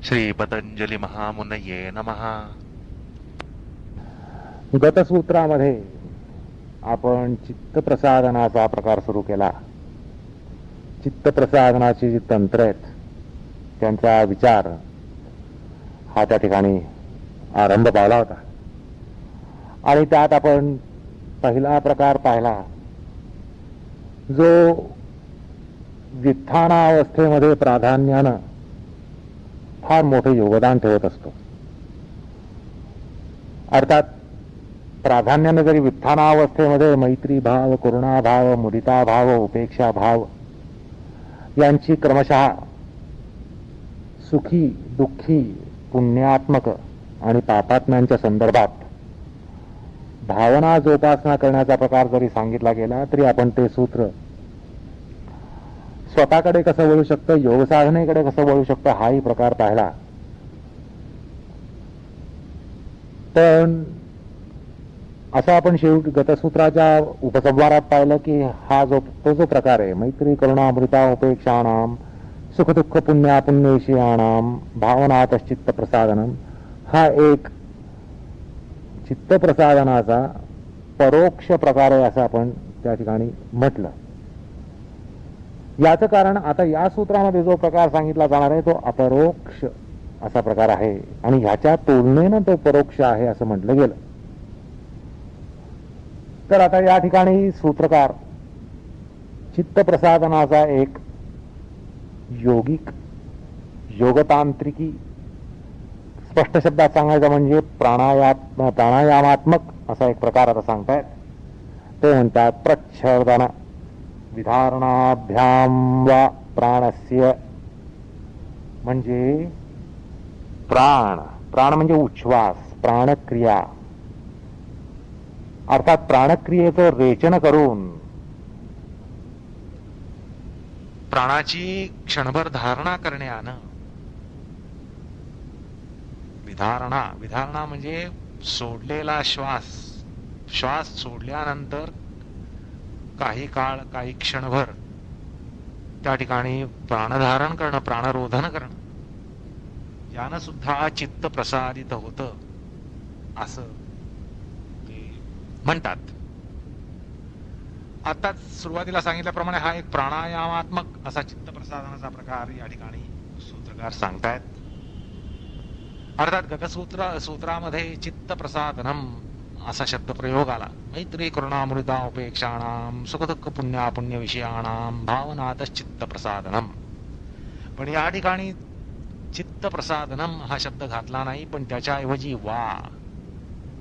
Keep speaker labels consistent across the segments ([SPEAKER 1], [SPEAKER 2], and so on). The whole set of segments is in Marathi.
[SPEAKER 1] श्री पतंजली महामुनये नमः.
[SPEAKER 2] गतसूत्रामध्ये आपण चित्तप्रसादनाचा प्रकार सुरू केला. चित्तप्रसादनाची जी तंत्र आहेत त्यांचा विचार हा त्या ठिकाणी आरंभ पावला होता आणि त्यात आपण पहिला प्रकार पाहिला जो व्युत्थानावस्थेमध्ये प्राधान्यानं फार मोठे योगदान ठेवत असतो. अर्थात प्राधान्याने जरी व्युत्थानावस्थेमध्ये मैत्री भाव, करुणा भाव, मुदिता भाव, उपेक्षा भाव यांची क्रमशः सुखी, दुःखी, पुण्यात्मक आणि पापात्म्यांच्या संदर्भात भावना जोपासना करण्याचा प्रकार जरी सांगितला गेला तरी आपण ते सूत्र स्वतःकडे कसं वळू शकतं, योग साधनेकडे कसं वळू शकतं हाही प्रकार पाहिला. पण असं आपण शेवटी गतसूत्राच्या उपसंहारात पाहिलं की हा जो प्रकार आहे मैत्री, करुणा, अमृता, उपेक्षाणाम, सुख दुःख, पुण्यापुण्य विषयाणाम, भावनातश्चित्त प्रसादनम, हा एक चित्तप्रसादनाचा परोक्ष प्रकार आहे असं आपण त्या ठिकाणी म्हटलं. याचं कारण आता या सूत्रामध्ये जो प्रकार सांगितला जाणार आहे तो अपरोक्ष असा प्रकार आहे आणि ह्याच्या तुलनेनं तो परोक्ष आहे असं म्हटलं गेलं. तर आता या ठिकाणी सूत्रकार चित्तप्रसादनाचा एक योगिक, योगतांत्रिकी, स्पष्ट शब्दात सांगायचं म्हणजे प्राणायामात्मक असा एक प्रकार आता सांगतायत. ते म्हणतात प्रच्छर्दन विधारणाभ्याम वा प्राणस्य, म्हणजे प्राण म्हणजे उच्छ्वास, प्राणक्रिया, अर्थात प्राणक्रियेचं रेचन करून
[SPEAKER 1] प्राणाची क्षणभर धारणा करण्यानं, विधारणा म्हणजे सोडलेला श्वास सोडल्यानंतर काही काळ, काही क्षणभर त्या ठिकाणी प्राणधारण करणं, प्राणरोधन करणं, यानं सुद्धा चित्त प्रसादित होतं असं ते म्हणतात. आता सुरुवातीला सांगितल्याप्रमाणे हा एक प्राणायामात्मक असा चित्त प्रसादनाचा प्रकार या ठिकाणी सूत्रकार सांगतायत. अर्थात सूत्रामध्ये चित्त प्रसादनम असा शब्द प्रयोग आला. मैत्री, करुणा, अमृता, उपेक्षाणाम, सुखदुःख, पुण्यापुण्य विषयाणाम, भावनातश्चित्त प्रसादनम. पण या ठिकाणी चित्त प्रसादनम हा शब्द घातला नाही, पण त्याच्याऐवजी वा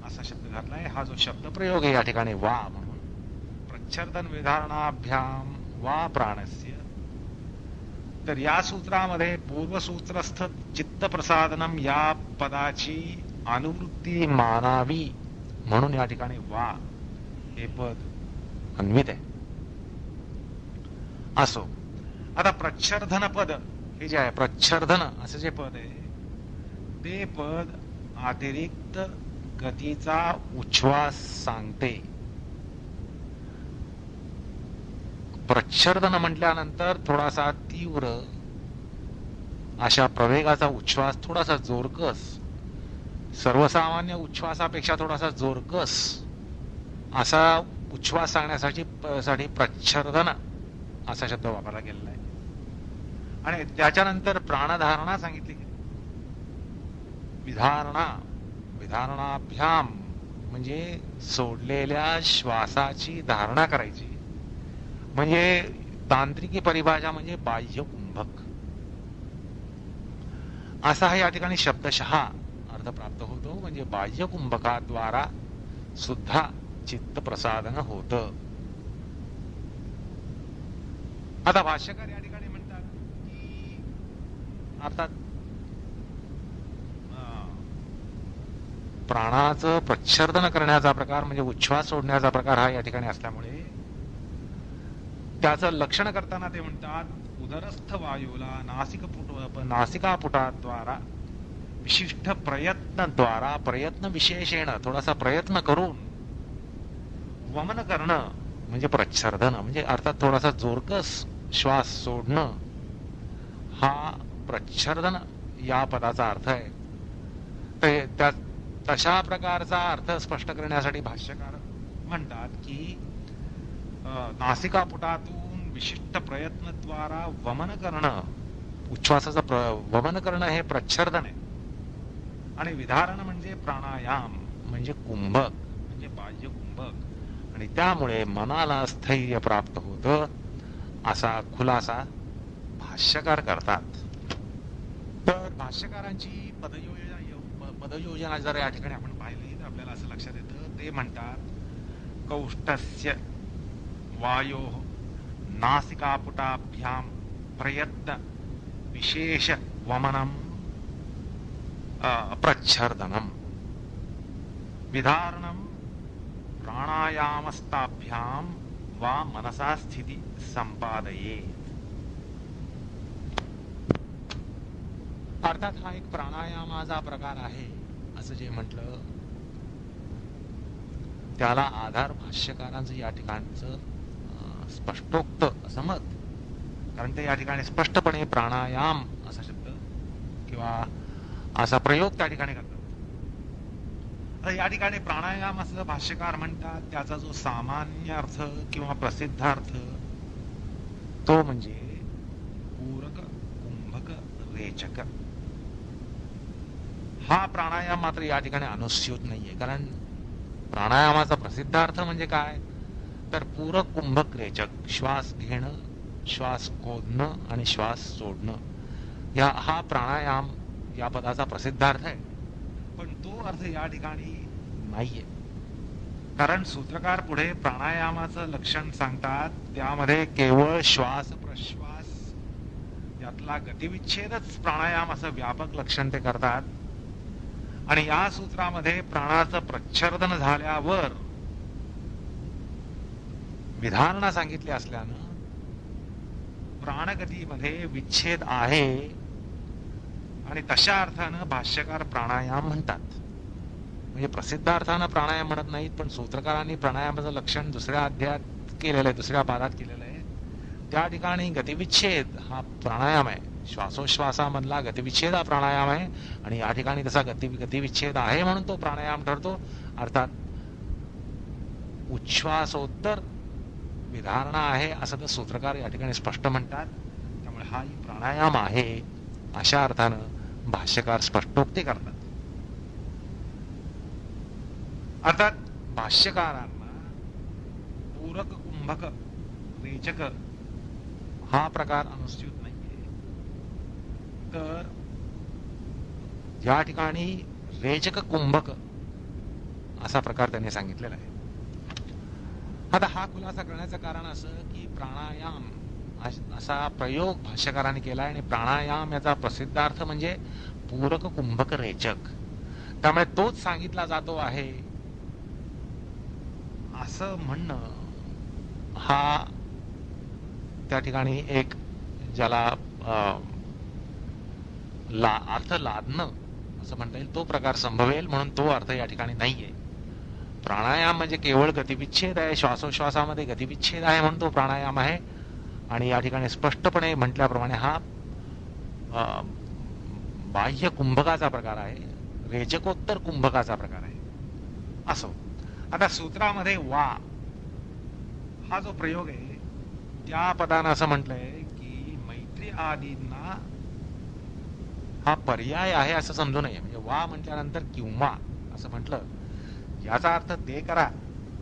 [SPEAKER 1] असा शब्द घातलाय. हा जो शब्द प्रयोग आहे या ठिकाणी वा म्हणून, प्रच्छर्दन विधारणाभ्याम वा प्राणस्य. तर या सूत्रामध्ये पूर्वसूत्रस्थ चित्तप्रसादनम या पदाची अनुवृत्ती मानावी म्हणून या ठिकाणी वा हे पद अन्वित आहे. असो, आता प्रच्छर्दन पद हे जे आहे, प्रच्छर्दन असं जे पद आहे ते पद अतिरिक्त गतीचा उच्छ्वास सांगते. प्रच्छर्दन म्हटल्यानंतर थोडासा तीव्र अशा प्रवेगाचा उच्छ्वास, थोडासा जोरकस, सर्वसामान्य उच्छ्वासापेक्षा थोडासा जोरकस असा उच्छ्वास सांगण्यासाठी प्रच्छर्दन असा शब्द वापरला गेलेला आहे. आणि त्याच्यानंतर प्राणधारणा सांगितली गेली. विधारणाभ्याम म्हणजे सोडलेल्या श्वासाची धारणा करायची, म्हणजे तांत्रिकी परिभाषा म्हणजे बाह्य कुंभक असा हा या ठिकाणी शब्दशः अर्थ प्राप्त होतो. म्हणजे बाह्य कुंभकाद्वारा सुद्धा चित्त प्रसादन होत. आता भाष्यकार या ठिकाणी म्हणतात की अर्थात प्राणाचं प्रच्छर्दन करण्याचा प्रकार म्हणजे उच्छ्वास सोडण्याचा प्रकार हा या ठिकाणी असल्यामुळे त्याचं लक्षण करताना ते म्हणतात उदरस्थ वायूला नासिकापुटाद्वारा विशिष्ट प्रयत्नद्वारा, प्रयत्न विशेषेण थोडासा प्रयत्न करून वमन करणं म्हणजे प्रच्छर्दन, म्हणजे अर्थात थोडासा जोरकस श्वास सोडणं हा प्रच्छर्दन या पदाचा अर्थ आहे. तशा प्रकारचा अर्थ स्पष्ट करण्यासाठी भाष्यकार म्हणतात की नासिकापुटातून विशिष्ट प्रयत्नद्वारा वमन करणं, उच्छ्वासाचं वमन करणं हे प्रच्छर्दन आहे. आणि विधारण म्हणजे प्राणायाम, म्हणजे कुंभक, म्हणजे बाह्य कुंभक. आणि त्यामुळे मनाला स्थैर्य प्राप्त होतं असा खुलासा भाष्यकार करतात. तर भाष्यकारांची पदयोजना जर या ठिकाणी आपण पाहिली तर आपल्याला असं लक्षात येतं. ते म्हणतात कौष्ठस्य वायो नासिकापुटाभ्याम प्रयत्न विशेष वमनम प्रच्छर्दनम विधारणम प्राणायामस्ताभ्याम वा मनसा स्थिती संपादयेत. अर्थात हा एक प्राणायामाचा प्रकार आहे असं जे म्हटलं त्याला आधार भाष्यकारांचं या ठिकाणचं स्पष्टोक्त असं मत. कारण ते या ठिकाणी स्पष्टपणे प्राणायाम असा शब्द किंवा असा प्रयोग त्या ठिकाणी करतात. आता या ठिकाणी प्राणायाम असं भाष्यकार म्हणतात, त्याचा जो सामान्य अर्थ किंवा प्रसिद्ध अर्थ तो म्हणजे पूरक, कुंभक, रेचक. हा प्राणायाम मात्र या ठिकाणी अनुस्यूत नाहीये. कारण प्राणायामाचा प्रसिद्ध अर्थ म्हणजे काय तर पूरक, कुंभक, रेचक, श्वास घेणं, श्वास कोदणं आणि श्वास सोडणं, हा प्राणायाम या पदाचा प्रसिद्ध अर्थ आहे. पण तो अर्थ या ठिकाणी नाहीये. कारण सूत्रकार पुढे प्राणायामाचं लक्षण सांगतात, त्यामध्ये केवळ श्वास प्रश्वास यातला गतिविच्छेदच प्राणायाम असं व्यापक लक्षण ते करतात. आणि या सूत्रामध्ये प्राणाचं प्रच्छर्दन झाल्यावर विधारणा सांगितली असल्यानं प्राणगतीमध्ये विच्छेद आहे आणि तशा अर्थानं भाष्यकार प्राणायाम म्हणतात. म्हणजे प्रसिद्ध अर्थानं प्राणायाम म्हणत नाहीत, पण सूत्रकारांनी प्राणायामाचं लक्षण दुसऱ्या अध्यायात केलेलं आहे, दुसऱ्या पादात केलेलं आहे. त्या ठिकाणी गतिविच्छेद हा प्राणायाम आहे. श्वासोश्वासामधला गतिविच्छेद हा प्राणायाम आहे आणि या ठिकाणी तसा गतिविच्छेद आहे म्हणून तो प्राणायाम ठरतो. अर्थात उच्छ्वासोत्तर विधारणा आहे असं तर सूत्रकार या ठिकाणी स्पष्ट म्हणतात. त्यामुळे हा प्राणायाम आहे अशा अर्थानं भाष्यकार स्पष्टोक्ती करतात. अर्थात भाष्यकारांना पूरक, कुंभक, रेचक हा प्रकार अनुस्यूत नाहीये. तर या ठिकाणी रेचक, कुंभक असा प्रकार त्यांनी सांगितलेला आहे. आता हा खुलासा करण्याचं कारण असं की प्राणायाम असा प्रयोग भाष्यकारांनी केला आणि प्राणायाम याचा प्रसिद्ध अर्थ म्हणजे पूरक, कुंभक, रेचक. त्यामुळे तोच सांगितला जातो आहे असं म्हणणं हा त्या ठिकाणी एक ज्याला अर्थ लादणं असं म्हणता येईल तो प्रकार संभवेल, म्हणून तो अर्थ या ठिकाणी नाहीये. प्राणायाम म्हणजे केवळ गतिविच्छेद आहे, श्वासोश्वासामध्ये गतिविच्छेद आहे म्हणून तो प्राणायाम आहे. आणि या ठिकाणी स्पष्टपणे म्हटल्याप्रमाणे हा बाह्य कुंभकाचा प्रकार आहे, रेचकोत्तर कुंभकाचा प्रकार आहे. असो, आता सूत्रामध्ये वा हा जो प्रयोग आहे त्या पदानं असं म्हटलंय की मैत्री आदींना हा पर्याय आहे असं समजू नये. म्हणजे वा म्हटल्यानंतर किंवा असं म्हटलं याचा अर्थ ते करा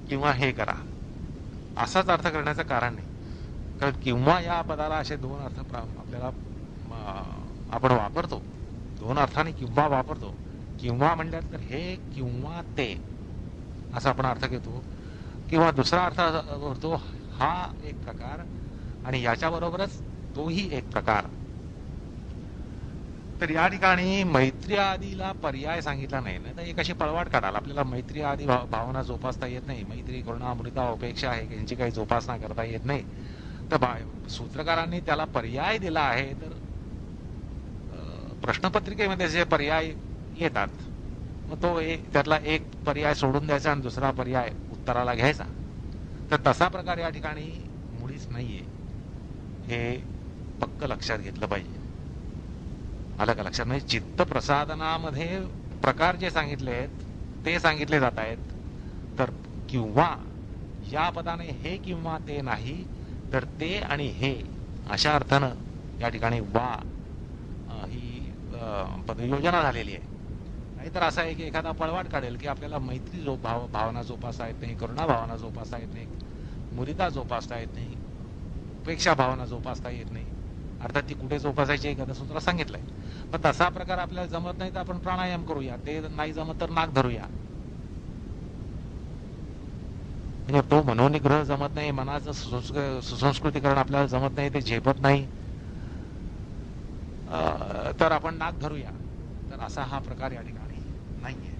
[SPEAKER 1] किंवा हे करा असाच अर्थ करण्याचं कारण नाही. कारण किंवा या पदाला असे दोन अर्थ आपल्याला आपण वापरतो, दोन अर्थाने किंवा वापरतो. किंवा म्हणल्यात तर हे किंवा ते असा आपण अर्थ घेतो, किंवा दुसरा अर्थ होतो हा एक प्रकार आणि याच्याबरोबरच तोही एक प्रकार. तर या ठिकाणी मैत्री आदीला पर्याय सांगितला नाही ना, तर एक अशी पळवाट काढाल आपल्याला मैत्री आदी भावना जोपासता येत नाही, मैत्री, करुणा, अमृता, उपेक्षा आहे यांची काही जोपासना करता येत नाही. तर सूत्रकारांनी त्याला पर्याय दिला आहे. तर प्रश्नपत्रिकेमध्ये जे पर्याय येतात मग तो त्यातला एक पर्याय सोडून द्यायचा आणि दुसरा पर्याय उत्तराला घ्यायचा. तर तसा प्रकार या ठिकाणी मुळीच नाहीये, हे पक्क लक्षात घेतलं पाहिजे. आलं का लक्षात? म्हणजे चित्त प्रसादनामध्ये प्रकार जे सांगितले आहेत ते सांगितले जात आहेत. तर किंवा या पदाने हे किंवा ते नाही, तर ते आणि हे अशा अर्थानं या ठिकाणी वा ही पदयोजना झालेली आहे. नाहीतर असं आहे की एखादा पळवाट काढेल की आपल्याला मैत्री भावना जोपासता येत नाही, करुणा भावना जोपासता येत नाही, मुदिता जोपासता येत नाही, उपेक्षा भावना जोपासता येत नाही. अर्थात ती कुठे जोपासायची हे गतसूत्रात सांगितलंय. पण तसा प्रकार आपल्याला जमत नाही तर आपण प्राणायाम करूया, ते नाही जमत तर नाक धरूया. म्हणजे तो मनोनिग्रह जमत नाही, मनाचं सुसंस्कृतीकरण आपल्याला जमत नाही, ते झेपत नाही, तर आपण नाक धरूया. तर असा हा प्रकार या ठिकाणी नाहीये.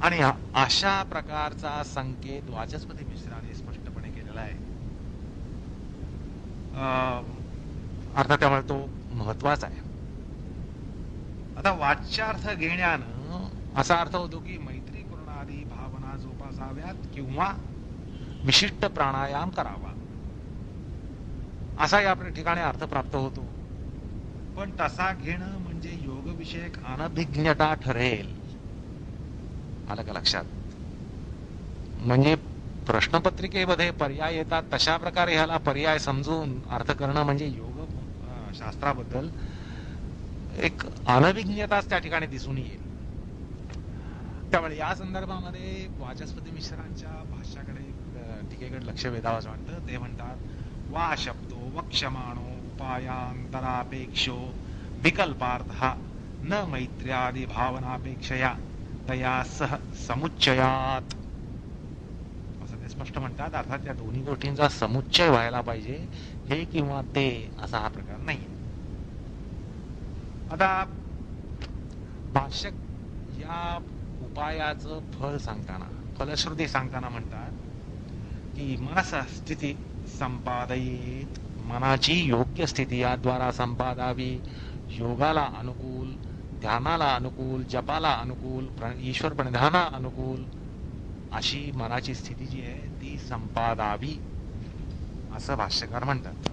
[SPEAKER 1] आणि अशा प्रकारचा संकेत वाचस्पती मिश्राने स्पष्टपणे केलेला आहे. अर्थात त्यामुळे तो महत्वाचा आहे. आता वाच्यार्थ घेण्यानं असा अर्थ होतो की मैत्री करुणादी भावना जोपासाव्यात किंवा विशिष्ट प्राणायाम करावा, असा या ठिकाणी अर्थ प्राप्त होतो. पण तसा घेणं म्हणजे योगविषयक अनभिज्ञता ठरेल. आलं का लक्षात? म्हणजे प्रश्नपत्रिकेमध्ये पर्याय येतात तशा प्रकारे ह्याला पर्याय समजून अर्थ करणं म्हणजे योग शास्त्राबद्दल एक अनभिज्ञताच त्या ठिकाणी दिसून येईल. त्यामुळे या संदर्भामध्ये वाचस्पती मिश्रांच्या भाष्याकडे टीकेकडे लक्ष वेधावं असं वाटतं. ते म्हणतात, वा शब्दो वक्ष्यमाणो उपायांतरापेक्षो विकल्पार्थ न मैत्र्यादी भावनापेक्षया तया सह समुच्चयात, असं ते स्पष्ट म्हणतात. अर्थात त्या दोन्ही गोष्टींचा समुच्चय व्हायला पाहिजे, हे किंवा ते असा हा प्रकार नाही. आता भाष्यक या उपायाचं फल सांगताना, फलश्रुती सांगताना म्हणतात की मनस स्थिती संपादयेत, मनाची योग्य स्थिती याद्वारा संपादावी. योगाला अनुकूल, ध्यानाला अनुकूल, जपाला अनुकूल, ईश्वर प्रणिधाना अनुकूल अशी मनाची स्थिती जी आहे ती संपादावी, असं भाष्यकार म्हणतात.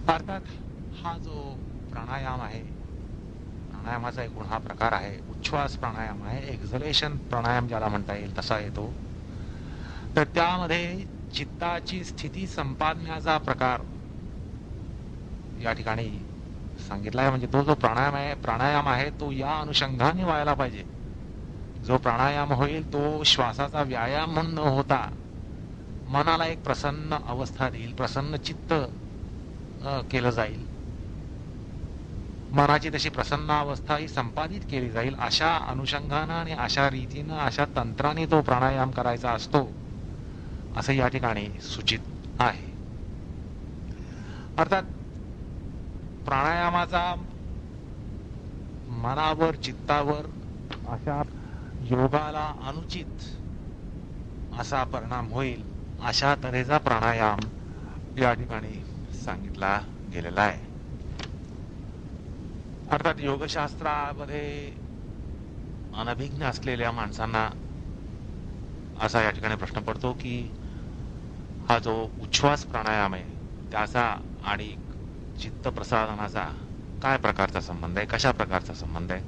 [SPEAKER 1] अर्थात हा जो प्राणायाम आहे, प्राणायामाचा एकूण हा प्रकार आहे, उच्छ्वास प्राणायाम आहे, एक्झलेशन प्राणायाम ज्याला म्हणता येईल तसा येतो. तर त्यामध्ये चित्ताची स्थिती संपादण्याचा प्रकार या ठिकाणी सांगितला आहे. म्हणजे तो जो प्राणायाम आहे तो या अनुषंगाने व्हायला पाहिजे. जो प्राणायाम होईल तो श्वासाचा व्यायाम म्हणून न होता मनाला एक प्रसन्न अवस्था देईल, प्रसन्न चित्त केलं जाईल, मनाची तशी प्रसन्न अवस्था ही संपादित केली जाईल. अशा अनुषंगानं आणि अशा रीतीनं अशा तंत्राने तो प्राणायाम करायचा असतो असं या ठिकाणी सूचित आहे. अर्थात प्राणायामाचा मनावर, चित्तावर अशा योगाला अनुचित असा परिणाम होईल, अशा तऱ्हेचा प्राणायाम या ठिकाणी सांगितला गेलेला आहे. अर्थात योगशास्त्रामध्ये अनभिज्ञ असलेल्या माणसांना असा या ठिकाणी प्रश्न पडतो की हा जो उच्छ्वास प्राणायाम आहे त्याचा आणि चित्त प्रसादनाचा काय प्रकारचा संबंध आहे, कशा प्रकारचा संबंध आहे.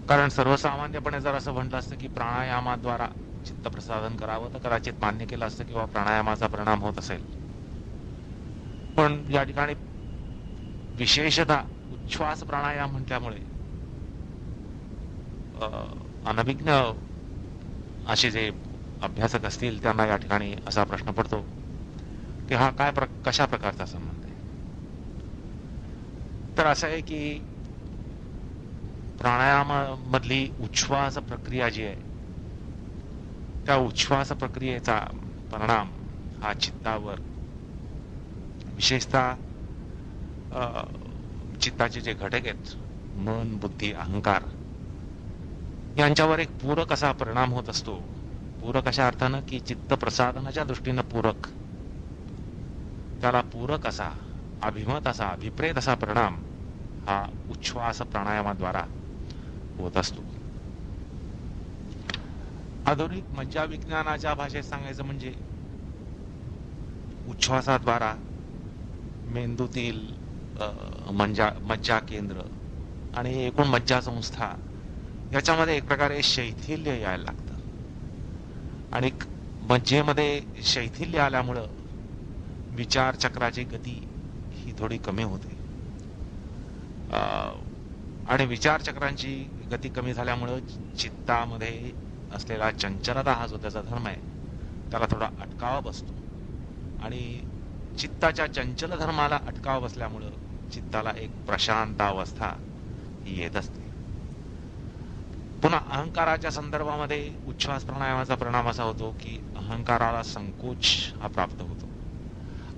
[SPEAKER 1] कारण सर्वसामान्यपणे जर असं म्हटलं असतं की प्राणायामाद्वारा चित्त प्रसादन करावं तर कदाचित मान्य केलं असतं किंवा प्राणायामाचा परिणाम होत असेल. पण या ठिकाणी विशेषतः उच्छ्वास प्राणायाम म्हटल्यामुळे अनभिज्ञ असे जे अभ्यासक असतील त्यांना या ठिकाणी असा प्रश्न पडतो की हा कशा प्रकारचा संबंध आहे. तर असं आहे की प्राणायामामधली उच्छ्वास प्रक्रिया जी आहे त्या उच्छ्वास प्रक्रियेचा परिणाम हा चित्तावर, विशेषतः चित्ताचे जे घटक आहेत मन, बुद्धी, अहंकार यांच्यावर एक पूरक असा परिणाम होत असतो. पूरक अशा अर्थानं की चित्त प्रसादनाच्या दृष्टीनं पूरक, त्याला पूरक असा, अभिमत असा, अभिप्रेत असा परिणाम हा उच्छ्वास प्राणायामाद्वारा होत असतो. आधुनिक मज्जाविज्ञानाच्या भाषेत सांगायचं म्हणजे उच्छ्वासाद्वारा मेंदूतील मज्जा केंद्र आणि एकूण मज्जा संस्था याच्यामध्ये एक प्रकारे शैथिल्य यायला लागतं आणि मज्जेमध्ये शैथिल्य आल्यामुळं विचार चक्राची गती ही थोडी कमी होते आणि विचार चक्रांची गती कमी झाल्यामुळं चित्तामध्ये असलेला चंचलता हा जो त्याचा धर्म आहे त्याला थोडा अटकावा बसतो आणि चित्ताच्या चंचल धर्माला अटकावा बसल्यामुळं चित्ताला एक प्रशांत अवस्था ही येत असते. पुन्हा अहंकाराच्या संदर्भामध्ये उच्छ्वास प्राणायामाचा परिणाम असा होतो की अहंकाराला संकोच हा प्राप्त होतो.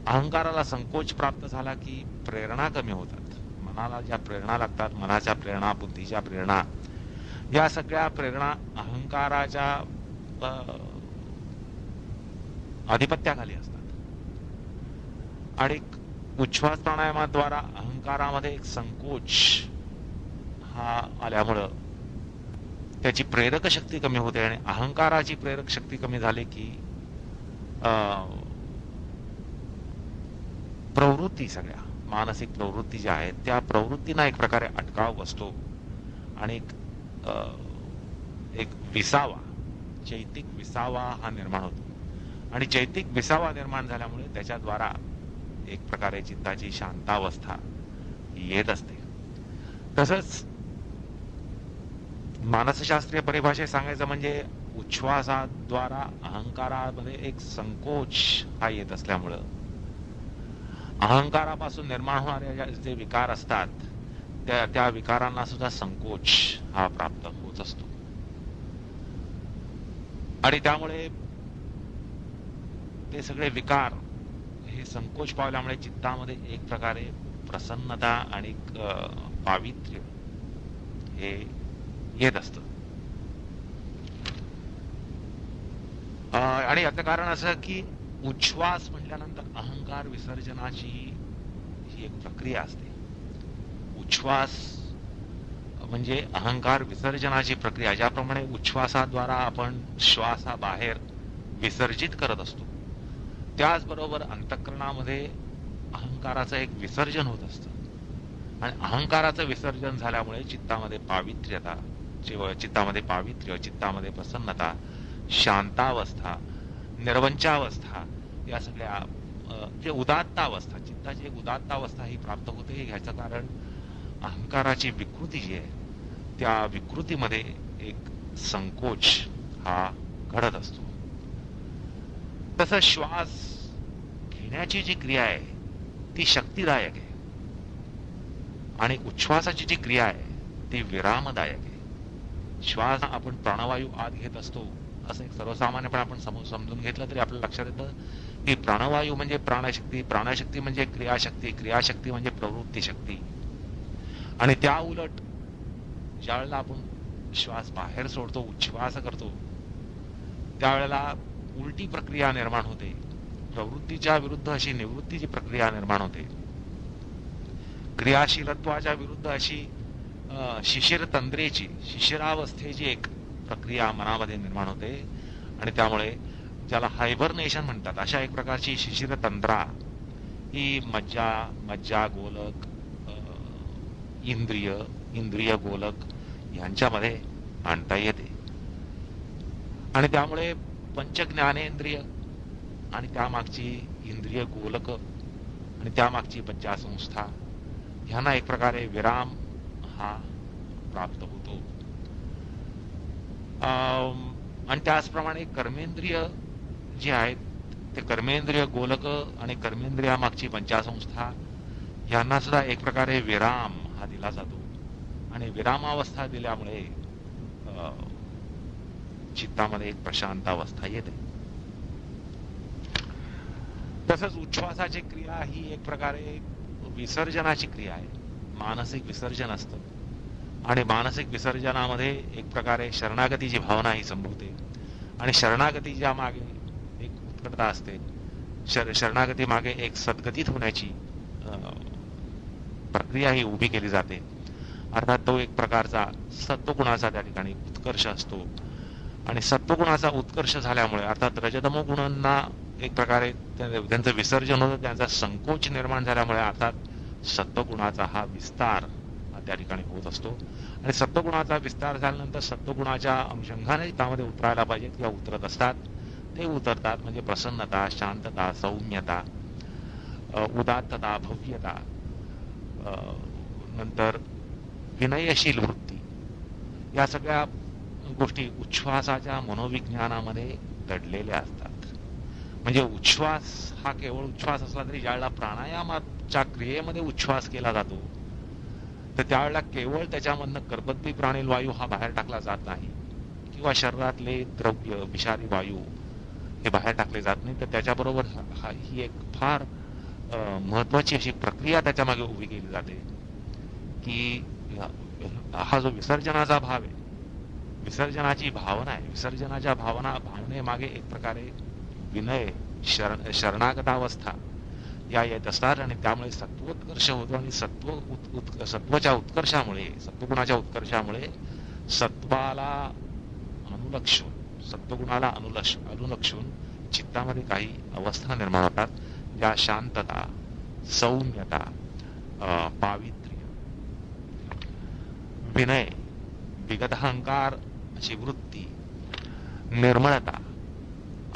[SPEAKER 1] अहंकाराला संकोच प्राप्त झाला की प्रेरणा कमी होतात. मनाला ज्या प्रेरणा लागतात, मनाच्या प्रेरणा, बुद्धीच्या प्रेरणा, या सगळ्या प्रेरणा अहंकाराच्या आधिपत्याखाली असतात आणि उच्छ्वास प्राणायामाद्वारा अहंकारामध्ये एक संकोच हा आल्यामुळं त्याची प्रेरक शक्ती कमी होते आणि अहंकाराची प्रेरक शक्ती कमी झाली की प्रवृत्ती, सगळ्या मानसिक प्रवृत्ती ज्या आहेत त्या प्रवृत्तींना एक प्रकारे अटकाव बसतो आणि एक विसावा, चैतिक विसावा हा निर्माण होतो आणि चैतिक विसावा निर्माण झाल्यामुळे त्याच्याद्वारा एक प्रकारे चित्ताची शांतावस्था येत असते. तसंच मानसशास्त्रीय परिभाषेत सांगायचं म्हणजे उच्छ्वासाद्वारा अहंकारामध्ये एक संकोच हा येत असल्यामुळं अहंकारापासून निर्माण होणारे जे विकार असतात त्या विकारांना सुद्धा संकोच हा प्राप्त होत असतो आणि त्यामुळे ते सगळे विकार हे संकोच पावल्यामुळे चित्तामध्ये एक प्रकारे प्रसन्नता आणि पावित्र्य हे येत असतं. आणि याचं कारण असं की उच्छ्वास म्हटल्यानंतर अहंकार विसर्जनाची ही एक प्रक्रिया असते. उच्छ्वास म्हणजे अहंकार विसर्जनाची प्रक्रिया. ज्याप्रमाणे उच्छ्वासाद्वारा आपण श्वासाबाहेर विसर्जित करत असतो, त्याचबरोबर अंतःकरणामध्ये अहंकाराचं एक विसर्जन होत असतं आणि अहंकाराचं विसर्जन झाल्यामुळे चित्तामध्ये पावित्र्यता, चित्तामध्ये प्रसन्नता, शांतावस्था, निर्वंचावस्था, या सगळ्या जे उदात्तावस्था, चित्ताची एक उदात्तावस्था ही प्राप्त होते. ह्याचं कारण अहंकाराची विकृती जी आहे त्या विकृतीमध्ये एक संकोच हा घडत असतो. तसं श्वास घेण्याची जी क्रिया आहे ती शक्तिदायक आहे आणि उच्छ्वासाची जी क्रिया आहे ती विरामदायक आहे. श्वास आपण प्राणवायू आत घेत असतो असं एक सर्वसामान्यपणे आपण समजून घेतलं तरी आपल्या लक्षात येतं की प्राणवायू म्हणजे प्राणशक्ती, प्राणशक्ती म्हणजे क्रियाशक्ती, क्रियाशक्ती म्हणजे प्रवृत्ती शक्ती आणि त्या उलट ज्या वेळेला आपण श्वास बाहेर सोडतो, उच्छ्वास करतो, त्यावेळेला उलटी प्रक्रिया निर्माण होते. प्रवृत्तीच्या विरुद्ध अशी निवृत्तीची प्रक्रिया निर्माण होते. क्रियाशीलत्वाच्या विरुद्ध अशी शिशिरावस्थेची एक प्रक्रिया मनामध्ये निर्माण होते आणि त्यामुळे ज्याला हायबरनेशन म्हणतात अशा एक प्रकारची शिशिरतंत्रा ही मज्जा गोलक, इंद्रिय गोलक यांच्यामध्ये आणता येते आणि त्यामुळे पंचज्ञानेंद्रिय आणि त्यामागची इंद्रिय गोलक आणि त्यामागची मज्जा संस्था ह्यांना एक प्रकारे विराम हा प्राप्त होतो. आणि त्याचप्रमाणे कर्मेंद्रिय जी आहेत ते कर्मेंद्रिय गोलक आणि कर्मेंद्रियामागची मज्जासंस्था यांना सुद्धा एक प्रकारे विराम हा दिला जातो आणि विरामावस्था दिल्यामुळे चित्तामध्ये एक प्रशांतावस्था येते. तसंच उच्छ्वासाची क्रिया ही एक प्रकारे विसर्जनाची क्रिया आहे. मानसिक विसर्जन असतं आणि मानसिक विसर्जनामध्ये एक प्रकारे शरणागतीची भावना ही संभवते आणि शरणागतीच्या मागे एक उत्कटता असते. शरणागती मागे एक सद्गतीत होण्याची प्रक्रिया ही उभी केली जाते. अर्थात तो एक प्रकारचा सत्वगुणाचा त्या ठिकाणी उत्कर्ष असतो आणि सत्वगुणाचा उत्कर्ष झाल्यामुळे अर्थात रजतमो गुणांना एक प्रकारे त्यांचं विसर्जन होतं, त्यांचा संकोच निर्माण झाल्यामुळे अर्थात सत्वगुणाचा हा विस्तार त्या ठिकाणी होत असतो. आणि सत्वगुणाचा विस्तार झाल्यानंतर सत्वगुणाच्या अनुषंगाने त्यामध्ये उतरायला पाहिजेत किंवा उतरत असतात, ते उतरतात. म्हणजे प्रसन्नता, शांतता, सौम्यता, उदात्तता, भव्यता, नंतर विनयशील वृत्ती, या सगळ्या गोष्टी उच्छ्वासाच्या मनोविज्ञानामध्ये दडलेल्या असतात. म्हणजे उच्छ्वास हा केवळ उच्छ्वास असला तरी ज्यावेळेला प्राणायामाच्या क्रियेमध्ये उच्छ्वास केला जातो तर त्यावेळेला केवळ त्याच्यामधनं कर्बद्दी प्राणील वायू हा बाहेर टाकला जात नाही, किंवा शरीरातले द्रव्य विषारी वायू हे बाहेर टाकले जात नाही, तर त्याच्याबरोबर ही एक फार महत्वाची अशी प्रक्रिया त्याच्या मागे उभी केली जाते की हा जो विसर्जनाचा भाव आहे, विसर्जनाची भावना आहे, विसर्जनाच्या भावनेमागे एक प्रकारे विनय, शरणागतावस्था या येत असतात. आणि त्यामुळे सत्वोत्कर्ष होतो. आणि सत्वच्या उत्कर्षामुळे, सत्वगुणाच्या उत्कर्षामुळे सत्वाला अनुलक्षून, सत्वगुणाला अनुलक्षून चित्तामध्ये काही अवस्था निर्माण होतात, ज्या शांतता, सौम्यता, पावित्र्य, विनय, विगतहंकार अशी वृत्ती, निर्मळता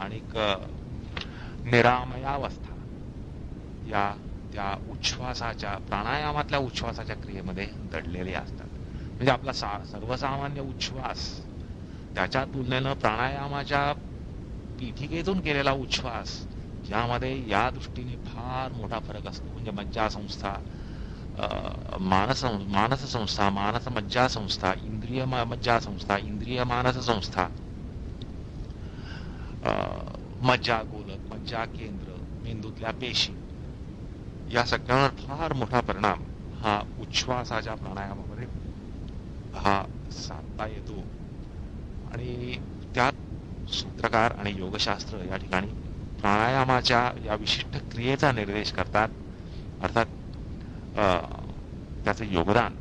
[SPEAKER 1] आणि निरामयावस्था या त्या उच्छ्वासाच्या, प्राणायामातल्या उच्छ्वासाच्या क्रियेमध्ये दडलेले असतात. म्हणजे आपला सर्वसामान्य उच्छ्वास त्याच्या तुलनेनं प्राणायामाच्या पीठिकेतून केलेला उच्छ्वास, ज्यामध्ये या दृष्टीने फार मोठा फरक असतो. म्हणजे मज्जासंस्था, मानससंस्था, मानस मज्जासंस्था, इंद्रिय मज्जासंस्था, इंद्रिय मानससंस्था, मज्जा गोलक, मज्जा केंद्र, मेंदूतल्या पेशी, या सगळ्यांवर फार मोठा परिणाम हा उच्छ्वासाच्या प्राणायामामध्ये हा साधता येतो. आणि त्यात सूत्रकार आणि योगशास्त्र या ठिकाणी प्राणायामाच्या या विशिष्ट क्रियेचा निर्देश करतात. अर्थात त्याचं योगदान,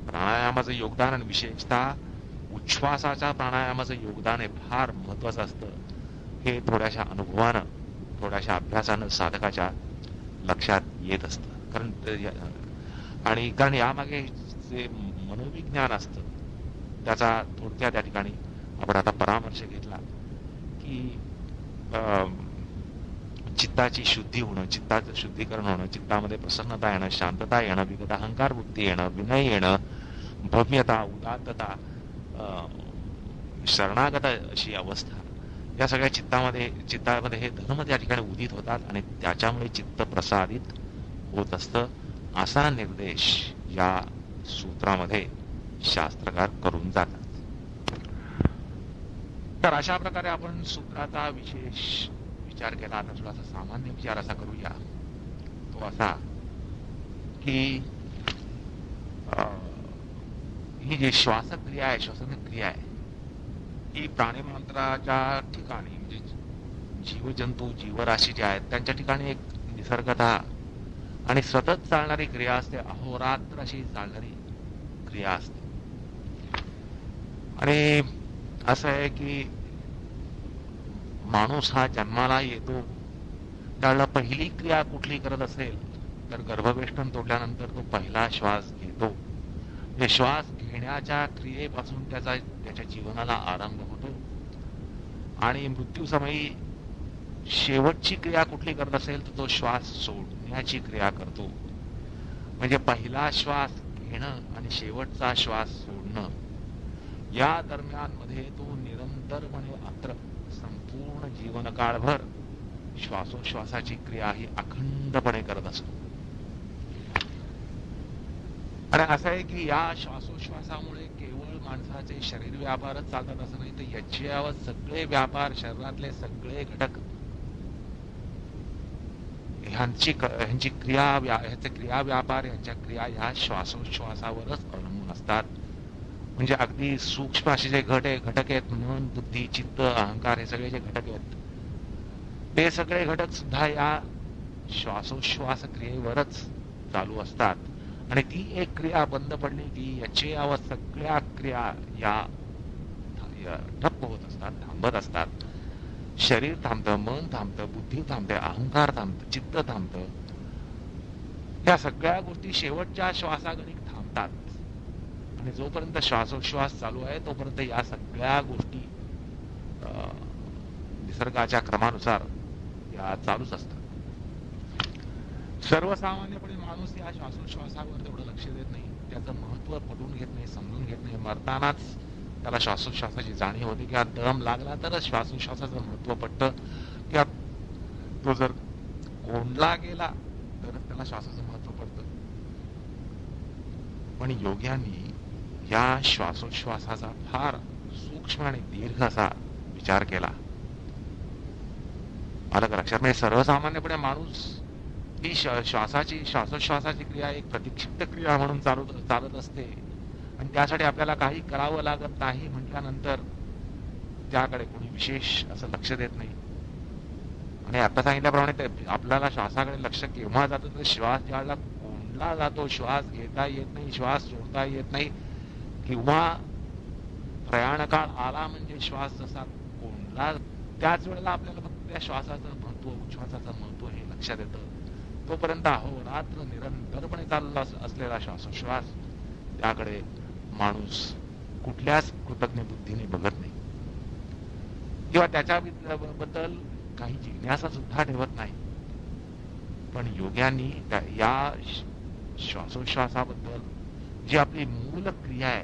[SPEAKER 1] प्राणायामाचं योगदान आणि विशेषतः उच्छ्वासाच्या प्राणायामाचं योगदान हे फार महत्वाचं असतं. हे थोड्याशा अनुभवानं, थोड्याशा अभ्यासानं साधकाच्या लक्षात येत असतं. कारण यामागे जे मनोविज्ञान असतं त्याचा थोडक्यात त्या ठिकाणी आपण आता परामर्श घेतला की चित्ताची शुद्धी होणं, चित्ताचं शुद्धीकरण होणं, चित्तामध्ये प्रसन्नता येणं, शांतता येणं, विगत अहंकार वृत्ती येणं, विनय येणं, भव्यता, उदात्तता, शरणागता अशी अवस्था, या सगळ्या चित्तामध्ये हे धर्म त्या ठिकाणी उदित होतात आणि त्याच्यामुळे चित्त प्रसादित होत असतं, असा निर्देश या सूत्रामध्ये शास्त्रकार करून जातात. तर अशा प्रकारे आपण सूत्राचा विशेष विचार केला. आता थोडासा सामान्य विचार असा करूया, तो असा की ही जी श्वासक्रिया आहे, श्वसनक्रिया आहे, ही प्राणीमात्राच्या ठिकाणी म्हणजे जीवजंतू, जीवराशी जे आहेत त्यांच्या ठिकाणी एक निसर्गतः आणि सतत चालणारी क्रिया असते, अहोरात्र अशी चालणारी क्रिया असते. आणि असं आहे की माणूस हा जन्माला येतो त्याला पहिली क्रिया कुठली करत असेल तर गर्भवेष्टन तोडल्यानंतर तो पहिला श्वास घेतो. म्हणजे श्वास घेण्याच्या क्रियेपासून त्याच्या जीवनाला आरंभ होतो. आणि मृत्यूसमयी शेवटची क्रिया कुठली करत असेल तर तो श्वास सोडण्याची क्रिया करतो. म्हणजे पहिला श्वास घेणं आणि शेवटचा श्वास सोडणं या दरम्यान मध्ये तो निरंतरपणे संपूर्ण जीवनकाळभर श्वासोश्वासाची क्रिया ही अखंडपणे करत असतो. आणि असं आहे की या श्वासोश्वासामुळे केवळ माणसाचे शरीर व्यापारच चालतात असं नाही, तर याच्यावर सगळे व्यापार, शरीरातले सगळे घटक ह्यांचे क्रिया व्यापार, यांच्या क्रिया ह्या श्वासोश्वासावरच अवलंबून असतात. म्हणजे अगदी सूक्ष्म असे जे घटक आहेत, मन, बुद्धी, चित्त, अहंकार, हे सगळे जे घटक आहेत ते सगळे घटक सुद्धा या श्वासोश्वास क्रियेवरच चालू असतात. आणि ती एक क्रिया बंद पडली की याची सगळ्या क्रिया या ठप्प होत असतात, थांबत असतात. शरीर थांबतं, मन थांबतं, बुद्धी थांबते, अहंकार थांबतं, चित्त थांबतं, ह्या सगळ्या गोष्टी शेवटच्या श्वासागणिक थांबतात आणि जोपर्यंत श्वासोश्वास चालू आहे तोपर्यंत या सगळ्या गोष्टी निसर्गाच्या क्रमानुसार या चालूच असतात. सर्वसामान्यपणे माणूस या श्वासोश्वासावर तेवढं लक्ष देत नाही, त्याचं महत्व पटवून घेत नाही, समजून घेत नाही. मरतानाच त्याला श्वासोश्वासाची जाणीव होते, किंवा दम लागला तरच श्वासोश्वासाचं महत्व पटतं, किंवा तो जर कोंडला गेला तरच त्याला श्वासाचं महत्व पडतं. पण योग्यांनी या श्वासोश्वासाचा फार सूक्ष्म आणि दीर्घ असा विचार केला. मला लक्षात म्हणजे सर्वसामान्यपणे माणूस ही श्वासोश्वासाची क्रिया एक प्रतिक्षिप्त क्रिया म्हणून चालत असते आणि त्यासाठी आपल्याला काही करावं लागत नाही म्हटल्यानंतर त्याकडे कोणी विशेष असं लक्ष देत नाही. आणि आता सांगितल्याप्रमाणे आपल्याला श्वासाकडे लक्ष केव्हा जातं तर श्वास ज्याला कोंडला जातो, श्वास घेता येत नाही, श्वास सोडता येत नाही, किंवा प्रयाणकाळ आला म्हणजे श्वास जसा कोंडला त्याच वेळेला आपल्याला फक्त त्या श्वासाचं महत्व, उच्छ्वासाचं महत्व हे लक्षात येतं. तोपर्यंत अहोरात्र निरंतरपणे चालला असलेला श्वासोश्वास त्याकडे माणूस कुठल्याच कृतज्ञ बुद्धीने बघत नाही किंवा त्याच्याबद्दल काही जिज्ञासा सुद्धा ठेवत नाही. पण योग्यांनी या श्वासोश्वासाबद्दल जी आपली मूल क्रिया आहे,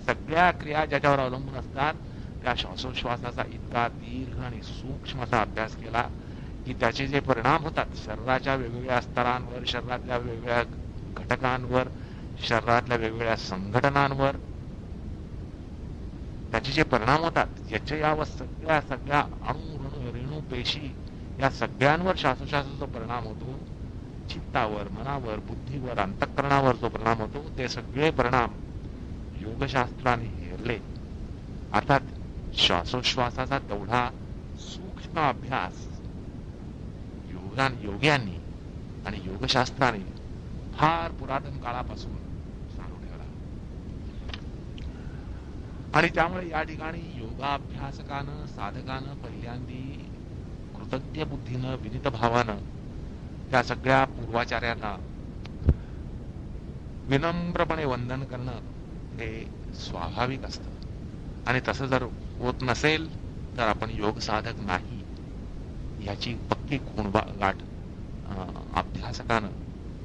[SPEAKER 1] सगळ्या क्रिया ज्याच्यावर अवलंबून असतात त्या श्वासोश्वासाचा इतका दीर्घ आणि सूक्ष्म असा अभ्यास केला की त्याचे जे परिणाम होतात शरीराच्या वेगवेगळ्या स्तरांवर, शरीरातल्या वेगवेगळ्या घटकांवर, शरीरातल्या वेगवेगळ्या संघटनांवर त्याचे जे परिणाम होतात याच्या यावर सगळ्या अणु रेणू पेशी या सगळ्यांवर श्वासोश्वासाचा परिणाम होतो. चित्तावर, मनावर, बुद्धीवर, अंतःकरणावर जो परिणाम होतो ते सगळे परिणाम योगशास्त्राने हेरले. अर्थात श्वासोश्वासाचा तेवढा सूक्ष्म अभ्यास योग्यांनी आणि योगशास्त्राने फार पुरातन काळापासून चालू ठेवला. आणि त्यामुळे या ठिकाणी योगाभ्यासकानं, साधकानं पहिल्यांदी कृतज्ञ बुद्धीनं, विनित भावानं त्या सगळ्या पूर्वाचार्यांना विनम्रपणे वंदन करणं हे स्वाभाविक असतं. आणि तसं जर होत नसेल तर आपण योग साधक नाही याची पक्की गाठ अभ्यासकानं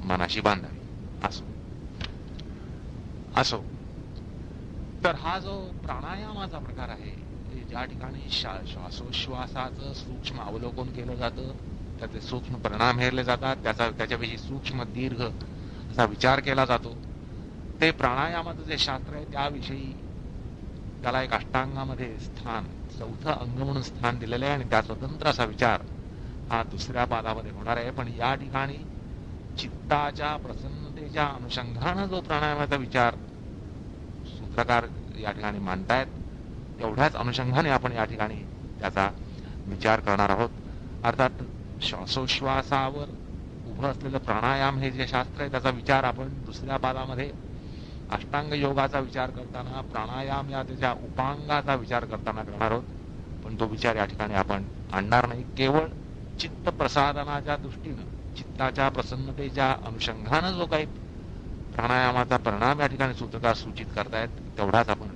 [SPEAKER 1] मनाशी बांधावी. असो तर हा जो प्राणायामाचा प्रकार आहे ज्या ठिकाणी श्वासोश्वासाचं सूक्ष्म अवलोकन केलं जातं, त्याचे सूक्ष्म परिणाम हेरले जातात, त्याच्याविषयी सूक्ष्म दीर्घ असा विचार केला जातो, ते प्राणायामाचं जे शास्त्र आहे त्याविषयी त्याला एक अष्टांगामध्ये स्थान, चौथं अंग म्हणून स्थान दिलेलं आहे आणि त्या स्वतंत्र असा विचार हा दुसऱ्या पादामध्ये होणार आहे. पण या ठिकाणी चित्ताच्या प्रसन्नतेच्या अनुषंगानं जो प्राणायामाचा विचार सूत्रकार या ठिकाणी मांडतायत तेवढ्याच अनुषंगाने आपण या ठिकाणी त्याचा विचार करणार आहोत. अर्थात श्वासोश्वासावर उभं असलेलं प्राणायाम हे जे शास्त्र आहे त्याचा विचार आपण दुसऱ्या पादामध्ये अष्टांग योगाचा विचार करताना, प्राणायाम या त्याच्या उपांगाचा विचार करताना करणार आहोत. पण तो विचार या ठिकाणी आपण आणणार नाही. केवळ चित्त प्रसादनाच्या दृष्टीनं, चित्ताच्या प्रसन्नतेच्या अनुषंगानं जो काही प्राणायामाचा परिणाम या ठिकाणी सूत्रकार सूचित करतायत तेवढाच आपण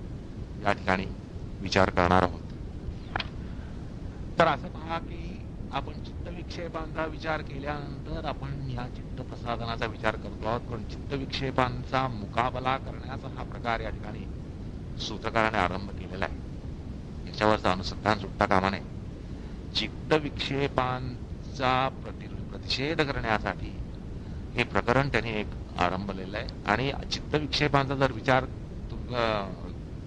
[SPEAKER 1] या ठिकाणी विचार करणार आहोत. तर असं पहा की आपण चित्तविक्षेपांचा विचार केल्यानंतर आपण या चित्त प्रसादनाचा विचार करतो आहोत. पण चित्तविक्षेपांचा मुकाबला करण्याचा हा प्रकार या ठिकाणी सूत्रकाराने आरंभ केलेला आहे. याच्यावरचा अनुसंधान सुटता कामा नये. चित्तविक्षेपांचा प्रतिषेध करण्यासाठी हे प्रकरण त्यांनी एक आरंभलेलं आहे. आणि चित्तविक्षेपांचा जर विचार